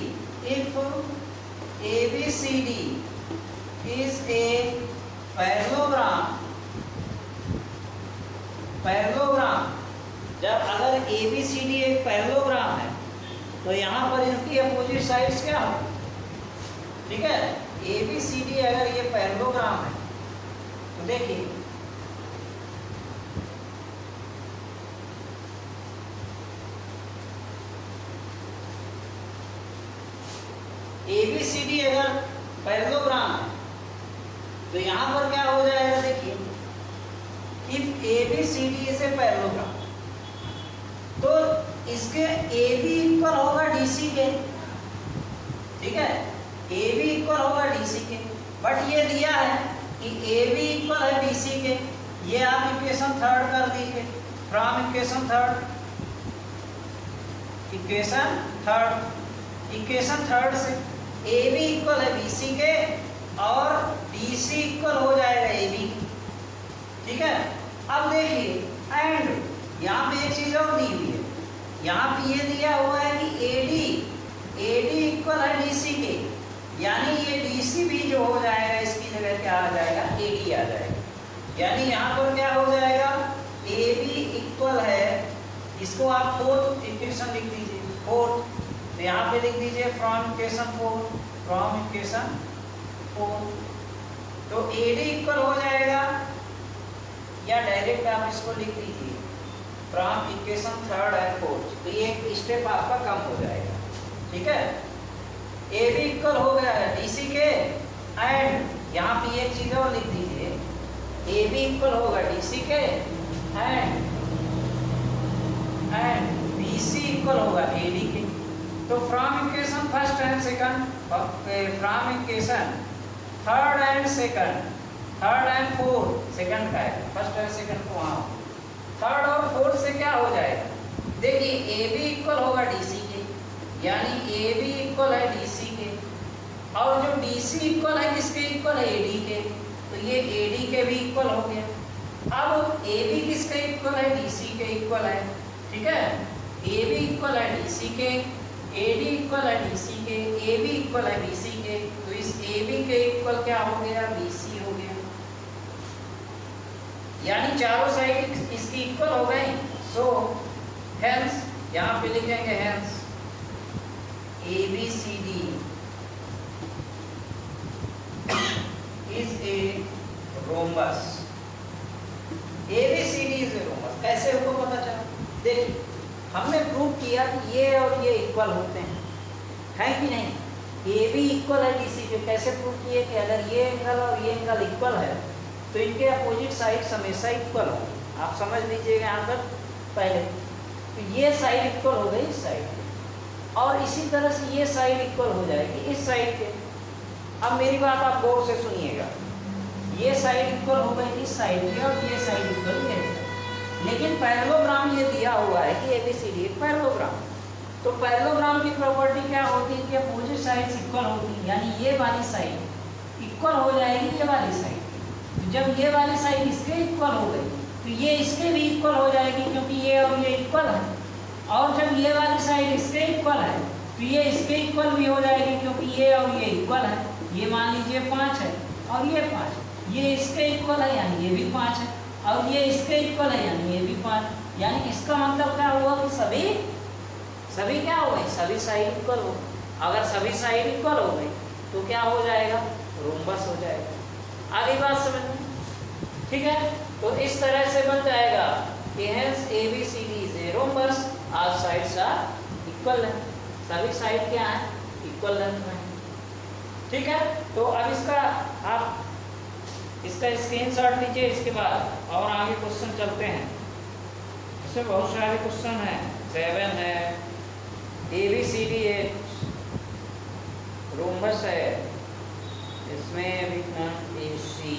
is a parallelogram जब अगर ए बी सी डी एक पैरेललोग्राम है तो यहाँ पर इनकी अपोजिट साइड्स क्या हो, ठीक है। ए बी सी डी अगर ये पैरेललोग्राम है तो देखिए ए बी सी डी अगर पैरेललोग्राम है तो यहाँ पर क्या हो जाएगा, देखिए if A B C D is a parallelogram तो इसके ए बी इक्वल होगा डीसी के, ठीक है। ए बी इक्वल होगा डीसी के, बट ये दिया है कि ए बी इक्वल है डीसी के, ये आप इक्वेशन थर्ड कर दीजिए from equation third, equation third से ए बी इक्वल है बीसी के और डीसी इक्वल हो जाएगा ए बी, ठीक है। अब देखिए एंड यहाँ पे एक चीज और दी हुई है, यहाँ पे ये दिया हुआ है कि एडी इक्वल है डीसी के, यानी ये डीसी भी जो हो जाएगा इसकी जगह क्या आ जाएगा, एडी आ जाएगा। यानी यहाँ पर क्या हो जाएगा, ए बी इक्वल है, इसको आप फोर्थ इक्वेशन लिख दीजिए, फोर्थ, तो यहाँ पे लिख दीजिए फ्रॉम इक्वेशन फोर, तो एडी इक्वल हो जाएगा, या डायरेक्ट आप इसको लिख दीजिए from equation third and fourth, तो ये एक स्टेप आपका कम हो जाएगा, ठीक है। ए बी इक्वल हो गया है डीसी के एंड यहाँ पे एक चीज और लिख दीजिए, ए बी इक्वल होगा डीसी के एंड बीसी इक्वल होगा एडी के। तो from equation first and second, from equation third and fourth, second का है, फर्स्ट एंड सेकंड को वहाँ, थर्ड और फोर्थ से क्या हो जाएगा, देखिए ए बी इक्वल होगा डीसी के, यानी ए बी इक्वल है डीसी के, और जो डीसी इक्वल है किसके इक्वल है, एडी के, तो ये एडी के भी इक्वल हो गया। अब ए बी किसके इक्वल है, डीसी के इक्वल है, ठीक है। ए बी इक्वल है डीसी के, एडी इक्वल है डीसी के, ए बी इक्वल है बीसी के, तो इस ए बी के इक्वल क्या हो गया, बीसी हो गया, यानी चारों साइड इसकी इक्वल हो गई। सो हेंस यहाँ पे लिखेंगे hence A B C D is a rhombus, A B C D is a rhombus. कैसे हुआ पता चला, देखिए हमने प्रूव किया कि ये और ये इक्वल होते हैं, है कि नहीं। ए बी इक्वल है डीसी के, कैसे प्रूव किए कि अगर ये एंगल और ये एंगल इक्वल है तो इनके अपोजिट साइड्स हमेशा इक्वल हो, आप समझ लीजिएगा यहाँ पर पहले, तो ये साइड इक्वल हो गई इस साइड के, और इसी तरह से ये साइड इक्वल हो जाएगी इस साइड के। अब मेरी बात आप गौर से सुनिएगा, ये साइड इक्वल हो गई इस साइड की और ये साइड इक्वल है, लेकिन पैरेललोग्राम ये दिया हुआ है कि एबीसीडी एक पैरेललोग्राम, तो पैरेललोग्राम की प्रॉपर्टी क्या होती है कि अपोजिट साइड्स इक्वल होती है, यानी ये वाली साइड इक्वल हो जाएगी ये वाली साइड, तो जब ये वाली साइड इसके इक्वल हो गई तो ये इसके भी इक्वल हो जाएगी, क्योंकि ये और ये इक्वल है, और जब ये वाली साइड इसके इक्वल है तो ये इसके इक्वल भी हो जाएगी, क्योंकि ये और ये इक्वल है, ये मान लीजिए 5 है और ये 5, ये इसके इक्वल है यानी ये भी 5 है, और ये इसके इक्वल है यानी ये भी 5, यानी इसका मतलब क्या हुआ कि सभी क्या हो गई, सभी साइड इक्वल हो। अगर सभी साइड इक्वल हो गई तो क्या हो जाएगा, रोम्बस हो जाएगा। आगे बात समझ में, ठीक है। तो इस तरह से बन जाएगा कि hence ABCD is a rhombus, all sides are equal length, सभी साइड क्या है, इक्वल लेंथ में, ठीक है। तो अब इसका स्क्रीनशॉट लीजिए, इसके बाद और आगे क्वेश्चन चलते हैं। इसमें बहुत सारे क्वेश्चन हैं, 7 है, एबीसीडी है, रोम्बस है, इसमें विज्ञान एसी।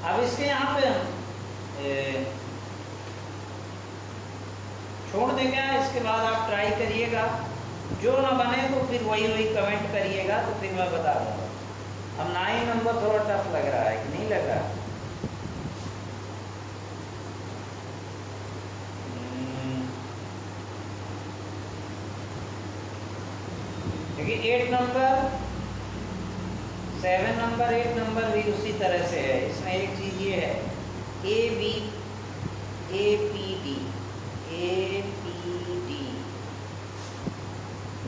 अब इसके यहाँ पे छोड़ देंगे, इसके बाद आप ट्राई करिएगा, जो ना बने तो फिर वही कमेंट करिएगा, तो फिर मैं बता दूंगा। अब 9 नंबर थोड़ा टफ लग रहा है कि नहीं लग रहा, क्योंकि 8 नंबर 7 नंबर 8 नंबर भी उसी तरह से है। इसमें एक चीज ये है, A B A P D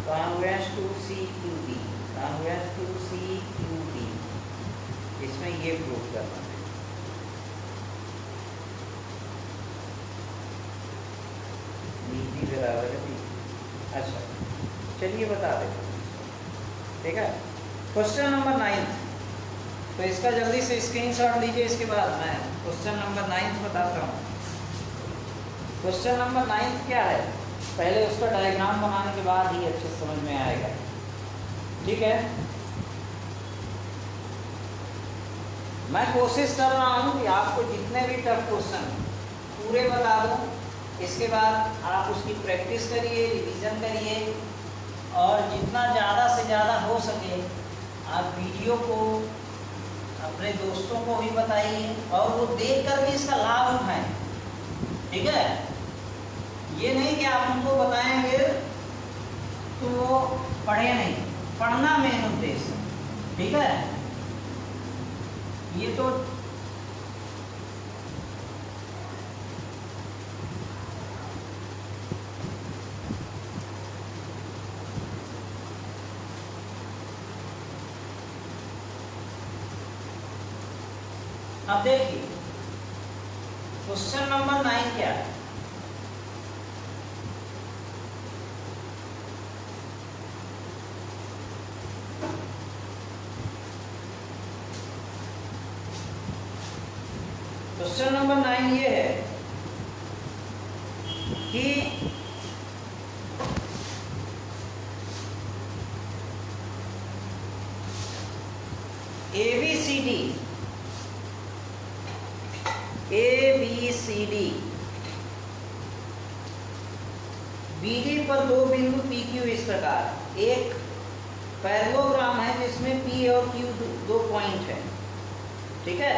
congruence to C Q D, congruence to C Q D, इसमें ये प्रूव करना है। बी बराबर है बी। अच्छा चलिए बता देते हैं, ठीक है। क्वेश्चन नंबर 9, तो इसका जल्दी से स्क्रीनशॉट लीजिए, इसके बाद मैं क्वेश्चन नंबर 9 बताता हूँ। क्वेश्चन नंबर 9 क्या है, पहले उसका डायग्राम बनाने के बाद ही अच्छे समझ में आएगा, ठीक है। मैं कोशिश कर रहा हूँ कि आपको जितने भी टफ क्वेश्चन पूरे बता दूँ, इसके बाद आप उसकी प्रैक्टिस करिए, रिवीजन करिए, और जितना ज़्यादा से ज़्यादा हो सके आप वीडियो को अपने दोस्तों को भी बताइए और वो देख कर भी इसका लाभ उठाएं, ठीक है। ये नहीं कि आप उनको बताएंगे तो वो पढ़े नहीं, पढ़ना मेन उद्देश्य, ठीक है। ये तो अब देखिए क्वेश्चन नंबर 9 क्या है। क्वेश्चन नंबर 9 ये है कि ABCD BD पर दो बिंदु PQ इस प्रकार, एक पैरेललोग्राम है जिसमें P और Q दो पॉइंट है, ठीक है।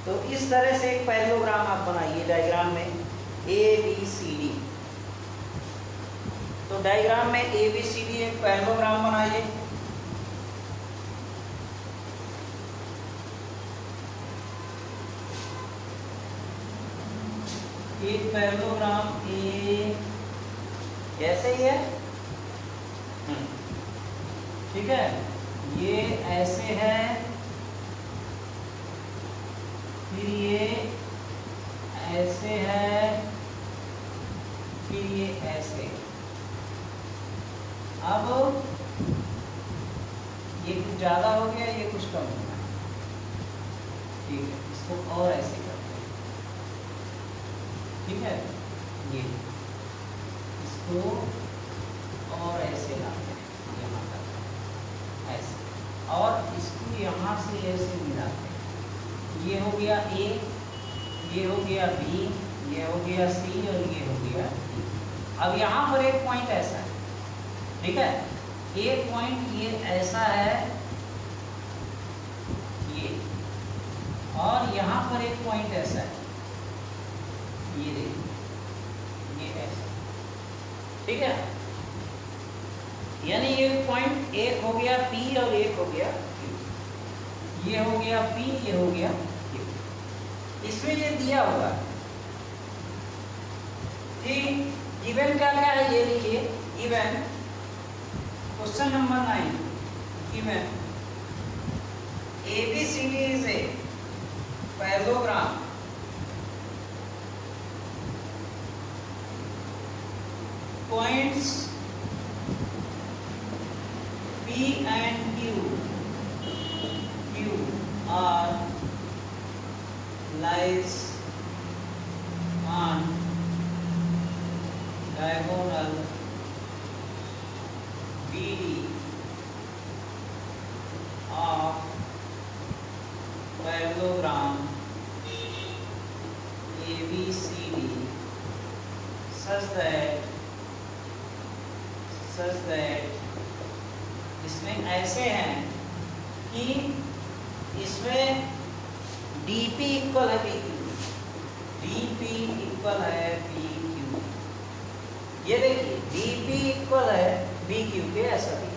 तो इस तरह से एक पैरेललोग्राम आप बनाइए डायग्राम में ABCD। तो डायग्राम में ABCD एक पैरेललोग्राम बनाइए। एक पैरेललोग्राम ए ऐसे ही है, ठीक है। ये ऐसे है, फिर ये ऐसे है, फिर ये ऐसे। अब ये कुछ ज़्यादा हो गया, ये कुछ कम हो गया, ठीक है। इसको और ऐसे करते हैं, ठीक है। ये इसको और ऐसे लाते हैं यहाँ तक, ऐसे, और इसको यहाँ से ऐसे मिलाते हैं। ये हो गया A, ये हो गया B, ये हो गया C और ये हो गया D। अब यहाँ पर एक पॉइंट ऐसा है, ठीक है। एक पॉइंट ये ऐसा है, ये, और यहाँ पर एक पॉइंट ऐसा है, ये देखिए, ये ऐसा, ठीक है। यानी ये पॉइंट एक हो गया P और एक हो गया Q, ये हो गया P, ये हो गया Q। इसमें ये दिया हुआ है कि गिवन क्या क्या है, ये लिखिए। Given question number 9, given ABCD is a parallelogram points P and Q are lies on diagonal BD of parallelogram ABCD such that इसमें ऐसे हैं कि इसमें DP इक्वल है PQ, DP इक्वल है PQ। ये देखिए DP इक्वल है BQ के, ऐसा भी।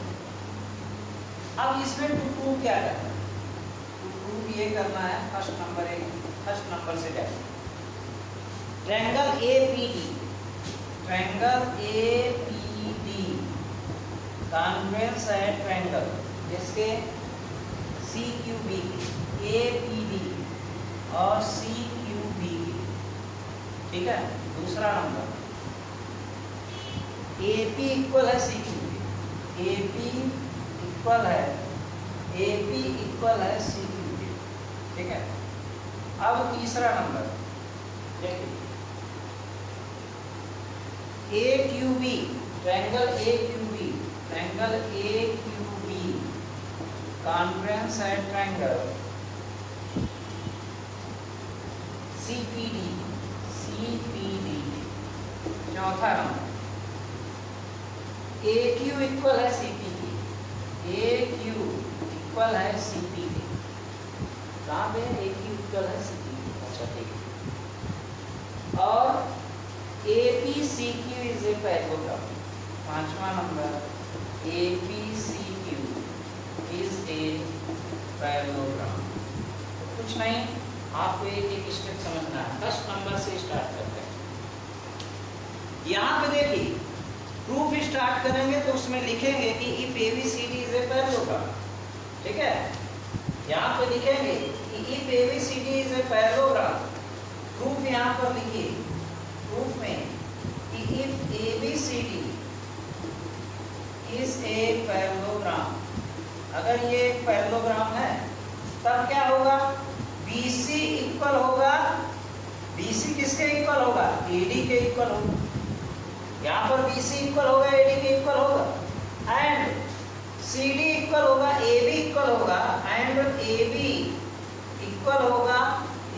अब इसमें टू प्रूव क्या करना है, प्रूफ ये करना है फर्स्ट नंबर से जाए। Triangle APD, triangle APD convex है ट्रायंगल जिसके CQB APD और CQB, ठीक है। दूसरा नंबर AP इक्वल है CQB, AP इक्वल है CQB, ठीक है। अब तीसरा नंबर देखिए AQB, triangle AQB, triangle AQB convex है ट्रायंगल CPD, चौथा नंबर AQ इक्वल है CPD, AQ इक्वल है CPD, कहाँ पे AQ इक्वल है CPD, अच्छा ठीक है। और APCQ इज ए पैराग्राफ, पांचवा number APCQ is a paragraph. कुछ नहीं, आपको एक एक स्टेप समझना है। फर्स्ट नंबर से स्टार्ट करते हैं। यहाँ पे देखिए प्रूफ स्टार्ट करेंगे तो उसमें लिखेंगे कि if ABCD is a paragraph, ठीक है। यहाँ पे लिखेंगे कि if ABCD is a paragraph, proof यहाँ पर लिखिए, प्रूफ में कि if ABCD is a paragraph, अगर ये एक पैराग्राफ है तब क्या होगा, BC इक्वल होगा, BC किसके इक्वल होगा, AD के इक्वल होगा। यहाँ पर BC इक्वल होगा AD के इक्वल होगा, एंड CD इक्वल होगा AB इक्वल होगा, एंड AB इक्वल होगा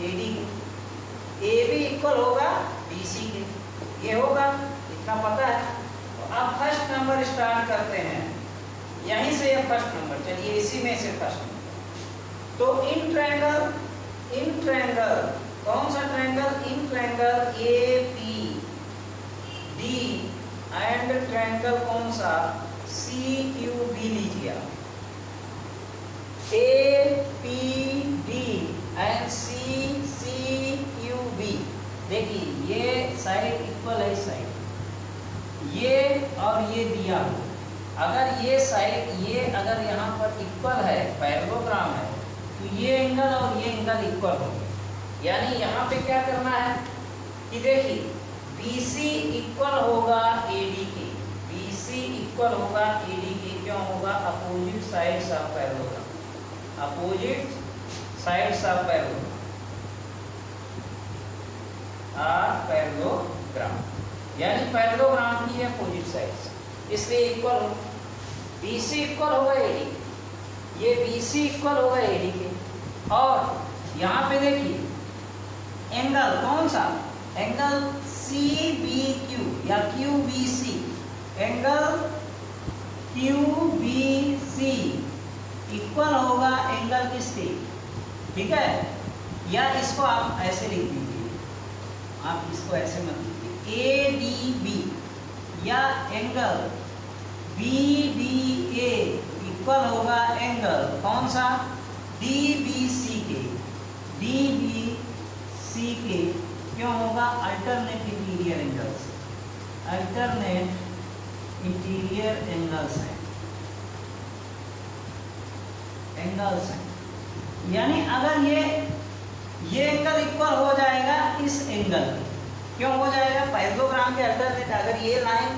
AD के, AB इक्वल होगा BC के, ये होगा, इतना पता है। तो अब फर्स्ट नंबर स्टार्ट करते हैं, यहीं से ये फर्स्ट नंबर, चलिए इसी में से फर्स्ट नंबर। तो इन ट्रायंगल कौन सा triangle, in triangle APD and triangle कौन सा CQB लीजिए, APD एंड CQB। देखिए ये साइड इक्वल है साइड, ये और ये दिया हो, अगर ये साइड ये अगर यहाँ पर इक्वल है, पैरेललोग्राम है, तो ये एंगल और ये एंगल इक्वल हो। यानी यहाँ पे क्या करना है कि देखिए BC इक्वल होगा AD के, BC इक्वल होगा AD के, क्यों होगा, opposite sides of parallelogram, opposite sides of parallelogram, यानी पैरेललोग्राम की अपोजिट साइड्स, इसलिए इक्वल हो। BC इक्वल होगा AD, ये BC इक्वल होगा AD के, और यहाँ पे देखिए एंगल कौन सा, एंगल CBQ या QBC, एंगल QBC इक्वल होगा एंगल किसके, ठीक है। या इसको आप ऐसे लिख दीजिए, आप इसको ऐसे मत लिखिए, ADB या एंगल BDA इक्वल होगा एंगल कौन सा, DBC के, DBC के, क्यों होगा, alternate interior angles, alternate interior angles हैं, यानी अगर ये एंगल इक्वल हो जाएगा इस एंगल, क्यों हो जाएगा, पैरेललोग्राम के अल्टरनेट, अगर ये लाइन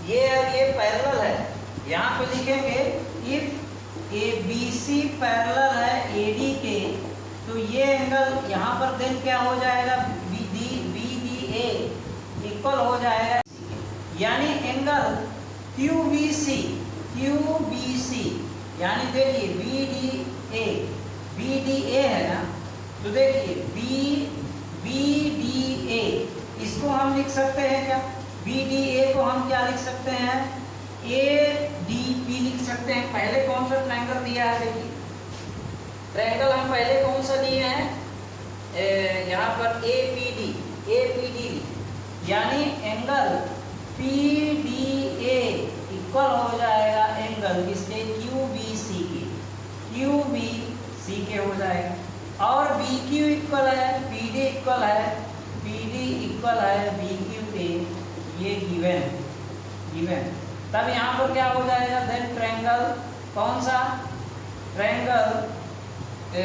ये और ये पैरेलल है, यहाँ पे लिखेंगे इफ ABC पैरेलल है AD के, तो ये एंगल यहाँ पर देन क्या हो जाएगा, BDA इक्वल हो जाएगा, यानी एंगल QBC यानी देखिए BDA है ना, तो देखिए BDA इसको हम लिख सकते हैं क्या, BDA को हम क्या लिख सकते हैं, ADP लिख सकते हैं। पहले कौन सा ट्रायंगल दिया है, देखिए ट्रायंगल हम पहले कौन सा दिए हैं, यहाँ पर APD यानी एंगल PDA इक्वल हो जाएगा एंगल किसके, QBC के हो जाएगा। बी क्यू इक्वल है पी डी इक्वल है बी क्यू के, ये गिवन, तब यहाँ पर क्या हो जाएगा, देन ट्रायंगल कौन सा, triangle A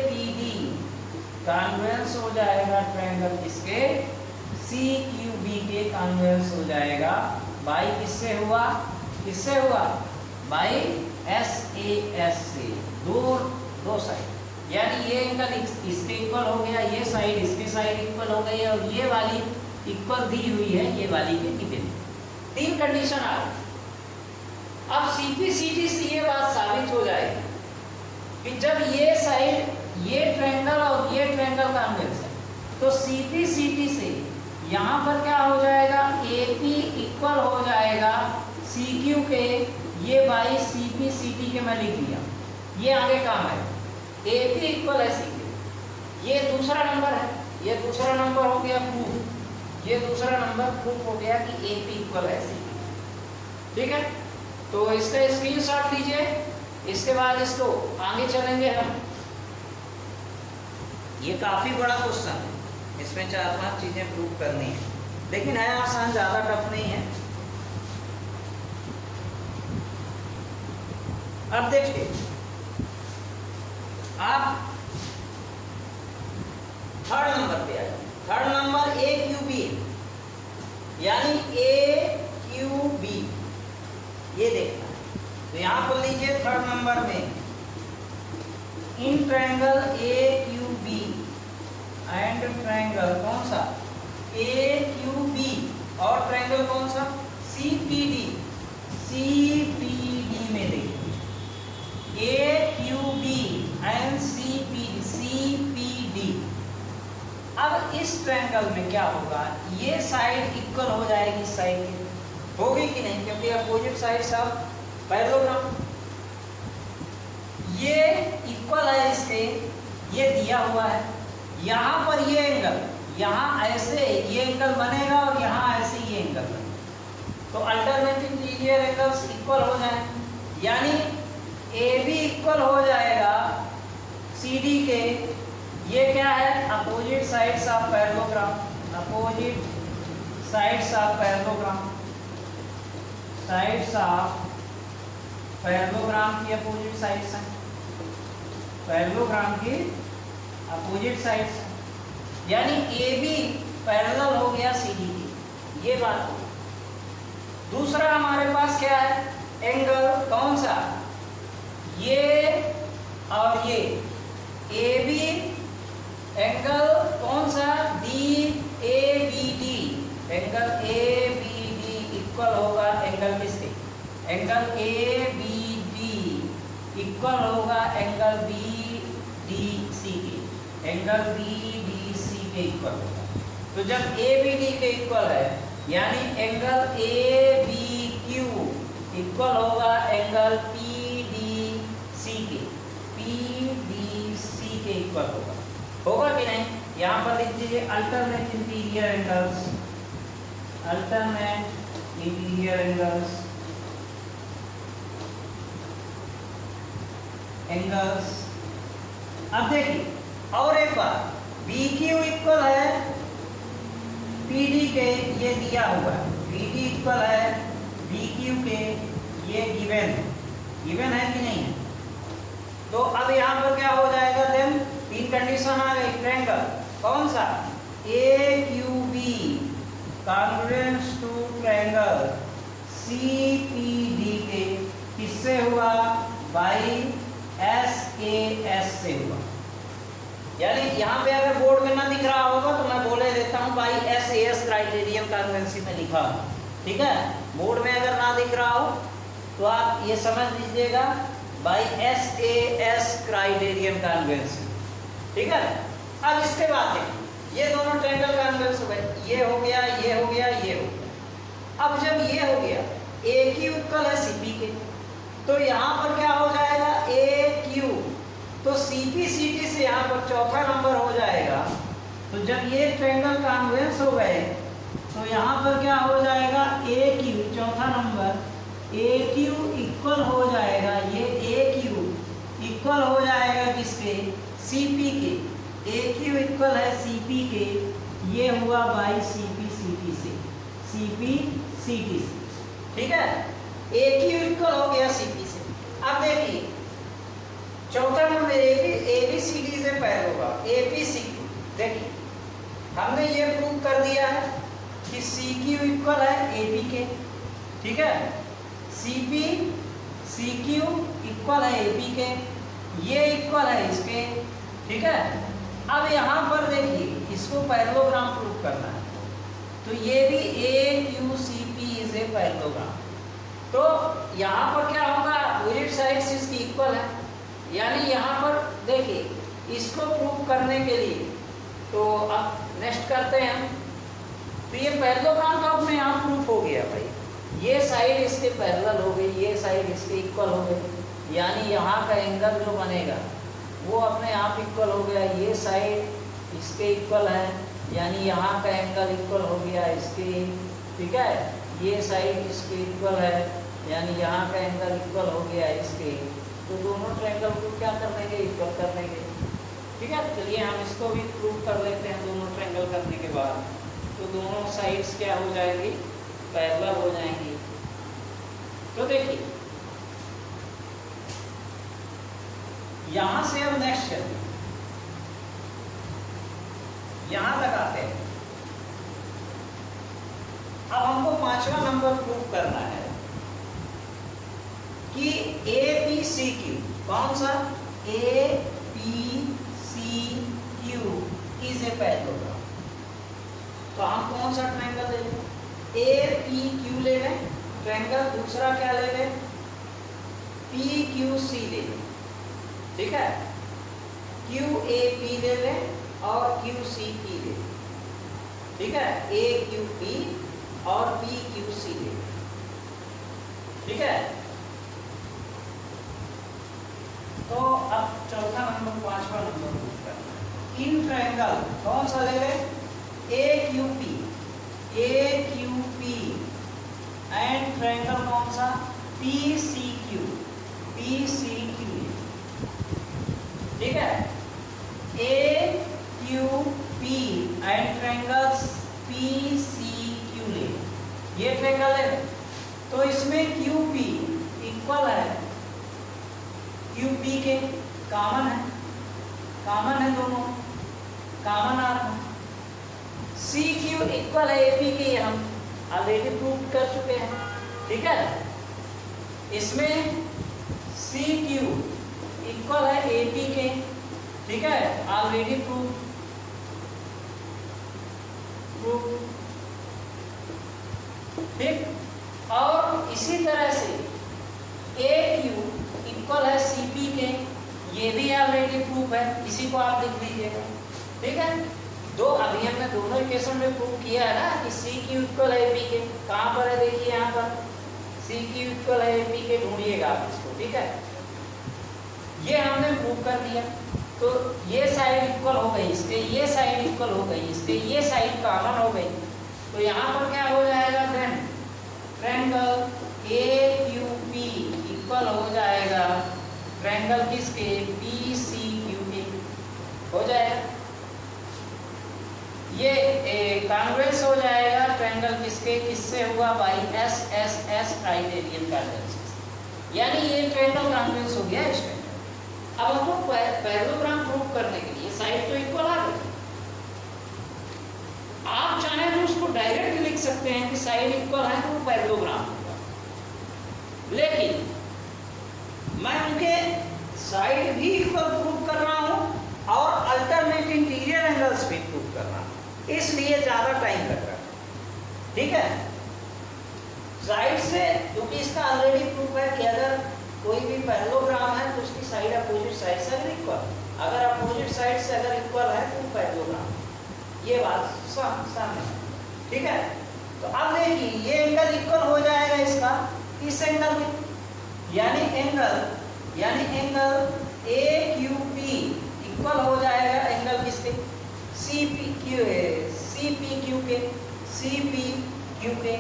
P D conveyance हो जाएगा, ट्रायंगल किसके, सी क्यू बी के कॉन्वेंस हो जाएगा बाई किससे हुआ, बाई एस ए एस से, दो साइड, यानी ये एंगल इसके इक्वल हो गया, ये साइड इसके साइड इक्वल हो गई, और ये वाली इक्वल दी हुई है ये वाली के गिवन। 3 कंडीशन आ गई। अब सीपीसीटी से ये बात साबित हो जाएगी कि जब ये साइड ये ट्रायंगल और ये ट्रायंगल कॉन्वेक्स है, तो सीपीसीटी से यहाँ पर क्या हो जाएगा, एपी इक्वल हो जाएगा सीक्यू के, ये बाई सीपीसीटी के मैं लिख दिया, ये आगे काम है, एपी इक्वल है सीक्यू, ये दूसरा नंबर है, ये दूसरा नंबर हो गया प्रूफ, ये दूसरा नंबर प्रूफ हो गया कि एपी इक्वल है सीक्यू। ठीक है, तो इसका स्क्रीनशॉट लीजिए, इसके बाद इसको आगे चलेंगे हम। ये काफी बड़ा क्वेश्चन है, इसमें 4-5 चीजें प्रूव करनी है, लेकिन है आसान, ज्यादा टफ नहीं है। अब देखिए, आप थर्ड नंबर पे आइए, third number A Q B, यानी ए क्यू बी, ये देखना है। तो यहां पर लीजिए थर्ड नंबर में, इन triangle A Q B and triangle कौन सा, ए क्यू बी, और ट्रायंगल कौन सा, सी पी डी, में देखिए A Q B and C P D. अब इस ट्रायंगल में क्या होगा, ये साइड इक्वल हो जाएगी इस साइड की, होगी कि नहीं, क्योंकि अपोजिट साइड सब पैरेललोग्राम, ये इक्वल है इसके, ये दिया हुआ है, यहाँ पर ये एंगल, यहाँ ऐसे ये एंगल बनेगा और यहाँ ऐसे ये एंगल बनेगा, तो अल्टरनेटिव लीनियर एंगल्स इक्वल हो जाए, यानी ए बी इक्वल हो जाएगा सी डी के, ये क्या है, opposite sides of parallelogram, opposite sides of parallelogram, sides of parallelogram की अपोजिट साइड्स हैं, पैरेललोग्राम की अपोजिट साइड्स, यानी ए बी पैरेलल हो गया सी डी की, ये बात हो। दूसरा हमारे पास क्या है, एंगल कौन सा, ये और ये, ए बी एंगल कौन सा, D A B D, angle A B D equal होगा एंगल किसके, angle A B D equal होगा एंगल बी डी सी के, एंगल बी डी सी के इक्वल होगा। तो जब ए बी डी के इक्वल है, यानी angle A B Q equal होगा एंगल पी डी सी के, पी डी सी के इक्वल होगा कि नहीं। यहाँ पर लिख दीजिए alternate interior angles, alternate interior angles, अब देखिए और एक बार, बी क्यू इक्वल है पी डी के, ये दिया हुआ है, पी डी इक्वल है बी क्यू के, ये गिवन है कि नहीं है। तो अब यहाँ पर क्या हो जाएगा, देन 3 कंडीशन आ गई, ट्रायंगल कौन सा, A Q B congruence to triangle C P D के, किससे हुआ, बाई एस ए एस से हुआ, यानी यहाँ पे अगर बोर्ड में ना दिख रहा होगा तो मैं बोले देता हूँ by S A S criterion congruency में लिखा, ठीक है। बोर्ड में अगर ना दिख रहा हो तो आप ये समझ लीजिएगा by S A S criterion congruency, ठीक है। अब इसके बाद देखिए, ये दोनों ट्रायंगल कॉन्वेंस हो गए, ये हो गया, ये हो गया, ये हो गया। अब जब ये हो गया, ए क्यू इक्वल है सी पी के, तो यहाँ पर क्या हो जाएगा, ए क्यू, तो सी पी सी टी से यहाँ पर चौथा नंबर हो जाएगा। तो जब ये ट्रायंगल कॉन्वेंस हो गए तो यहाँ पर क्या हो जाएगा, ए क्यू चौथा नंबर, ए क्यू इक्वल हो जाएगा, ये ए क्यू इक्वल हो जाएगा किसके, CP के, AQ इक्वल है CP के, ये हुआ बाई CP CT से, CP CT से, ठीक है। AQ इक्वल हो गया CP से। अब देखिए चौथा नंबर ABCD से पैर होगा, APCQ। देखिए हमने ये प्रूव कर दिया है कि CQ इक्वल है AB के, ठीक है। CP CQ इक्वल है AB के, ये इक्वल है इसके, ठीक है। अब यहाँ पर देखिए इसको पैरेललोग्राम प्रूव करना है, तो ये भी AQCP इज ए पैरेललोग्राम। तो यहाँ पर क्या होगा, अपोजिट साइड्स इसकी इक्वल है, यानी यहाँ पर देखिए इसको प्रूव करने के लिए, तो अब नेक्स्ट करते हैं हम। तो ये पैरेललोग्राम तो अपने आप प्रूफ हो गया भाई, ये साइड इसके पैरेलल हो गई, ये साइड इसके इक्वल हो गई, यानी यहाँ का एंगल जो बनेगा वो अपने आप इक्वल हो गया, ये साइड इसके इक्वल है, यानी यहाँ का एंगल इक्वल हो गया इसके, ठीक है। ये साइड इसके इक्वल है, यानी यहाँ का एंगल इक्वल हो गया इसके, तो दोनों ट्रायंगल को क्या कर देंगे, इक्वल कर देंगे, ठीक है। चलिए हम इसको भी प्रूव कर लेते हैं। दोनों ट्रायंगल करने के बाद तो दोनों साइड्स क्या हो जाएंगी, पैरेलल हो जाएंगी। तो देखिए यहां से अब नेक्स्ट चलिए, यहां तक आते हैं। अब हमको पांचवा नंबर प्रूव करना है कि APCQ, कौन सा, APCQ इज ए पैरेललोग्राम। तो हम कौन सा ट्रायंगल ले लें, APQ ले लें ट्रायंगल, दूसरा क्या ले लें, PQC ले लें, ठीक है। QAP ले लें और QCP ले लें, ठीक है। AQP और PQC ले लें, ठीक है। तो अब चौथा नंबर, पांचवा नंबर पूछ करना है। इन ट्रायंगल कौन सा ले लें, AQP एंड ट्रायंगल कौन सा, PCQ ठीक है। AQP एंड ट्रायंगल्स PCQ ले, ये ट्रायंगल है, तो इसमें QP इक्वल है QP के, कॉमन है दोनों, कॉमन आ रहा है। CQ इक्वल है AP के, हम ऑलरेडी प्रूव कर चुके हैं, ठीक है। इसमें CQ इक्वल है AP के, ठीक है, ऑलरेडी प्रूव, ठीक। और इसी तरह से AQ इक्वल है CP के, ये भी ऑलरेडी प्रूफ है, इसी को आप लिख लीजिएगा, ठीक है। दो अभी हमने दोनों इक्वेशन में प्रूव किया है ना कि CQ इक्वल है AP के, कहाँ पर है देखिए, यहाँ पर CQ इक्वल है AP के, ढूंढिएगा आप इसको, ठीक है। ये हमने प्रूव कर दिया। तो ये साइड इक्वल हो गई इसके, ये साइड इक्वल हो गई इसके, ये साइड कॉमन हो गई, तो यहाँ पर क्या हो जाएगा, देन ट्रायंगल AQP इक्वल हो जाएगा ट्रायंगल किसके, PCQ के, हो जाएगा। ये कॉन्वेक्स हो जाएगा ट्रायंगल किसके, किससे हुआ, बाई SSS क्राइटेरियन कॉन्वेक्स, यानी ये ट्रायंगल कॉन्वेक्स हो गया इसमें। अब हमको पैरेललोग्राम प्रूव करने के लिए साइड तो इक्वल आ गई, आप चाहे तो उसको डायरेक्ट लिख सकते हैं कि साइड इक्वल है तो वो पैरेललोग्राम होगा, लेकिन मैं उनके साइड भी इक्वल प्रूव कर रहा हूं और अल्टरनेट इंटीरियर एंगल्स भी प्रूव कर रहा हूं, इसलिए ज्यादा टाइम लग रहा है, ठीक है। साइड से, क्योंकि इसका ऑलरेडी प्रूफ है कि अगर कोई भी पैरेललोग्राम है तो उसकी साइड अपोजिट साइड से अगर इक्वल, अगर अपोजिट साइड से अगर इक्वल है तो पैरेललोग्राम, ये बात सामने, ठीक है। तो अब देखिए ये एंगल इक्वल हो जाएगा इसका इस एंगल में, यानी एंगल AQP इक्वल हो जाएगा एंगल किसके, CPQ के,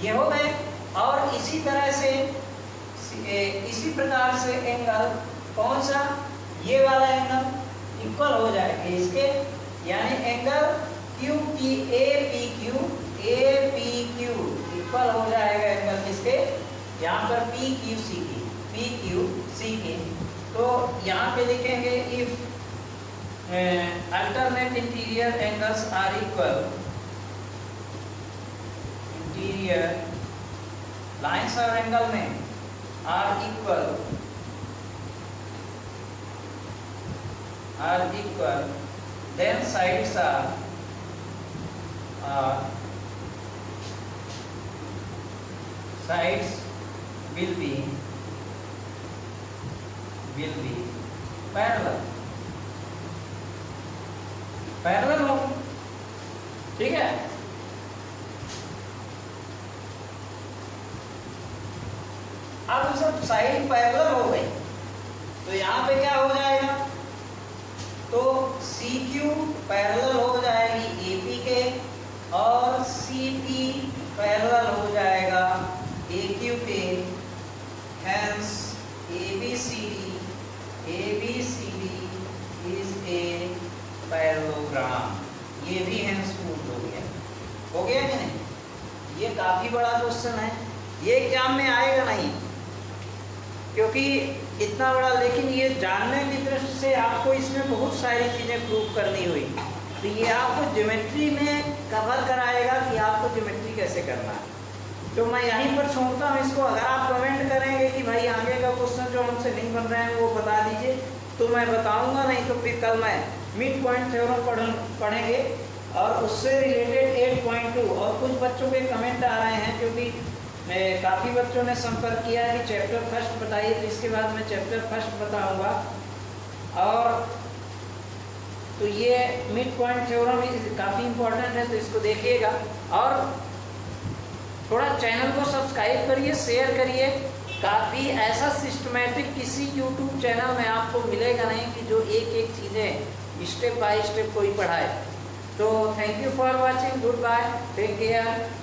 ये हो गए। और इसी तरह से इसी प्रकार से एंगल कौन सा, ये वाला एंगल इक्वल हो जाएंगे इसके, यानी एंगल क्यू की ए पी क्यू इक्वल हो जाएगा एंगल किसके, यहाँ पर पी क्यू सी के। तो यहाँ पे लिखेंगे if alternate interior angles are equal, interior lines और एंगल में are equal then sides will be parallel हो, ठीक है। अब सब साइड पैरेलल हो गई तो यहाँ पे क्या हो जाएगा, तो सी क्यू पैरेलल हो जाएगी ए पी के और सी पी पैरेलल हो जाएगा ए क्यू के। Hence A B C D is a parallelogram. ये भी हैंस प्रूव हो गया कि नहीं। ये काफी बड़ा क्वेश्चन है, ये एग्जाम में आएगा नहीं क्योंकि इतना बड़ा, लेकिन ये जानने की दृष्टि से आपको इसमें बहुत सारी चीज़ें प्रूव करनी हुई। तो ये आपको ज्योमेट्री में कवर कराएगा कि आपको ज्योमेट्री कैसे करना है। तो मैं यहीं पर छोड़ता हूँ इसको। अगर आप कमेंट करेंगे कि भाई आगे का क्वेश्चन जो हमसे नहीं बन रहे हैं वो बता दीजिए, तो मैं बताऊंगा, नहीं तो फिर कल मैं मिड पॉइंट थ्योरम पढ़ेंगे और उससे रिलेटेड 8.2। और कुछ बच्चों के कमेंट आ रहे हैं क्योंकि काफ़ी बच्चों ने संपर्क किया है कि चैप्टर फर्स्ट बताइए, तो इसके बाद मैं चैप्टर फर्स्ट बताऊंगा। और तो ये मिड पॉइंट थ्योरम काफ़ी इम्पोर्टेंट है, तो इसको देखिएगा और थोड़ा चैनल को सब्सक्राइब करिए, शेयर करिए। काफ़ी ऐसा सिस्टमेटिक किसी यूट्यूब चैनल में आपको मिलेगा नहीं कि जो एक एक चीज़ें स्टेप बाय स्टेप कोई पढ़ाए। तो thank you for watching, goodbye, take care.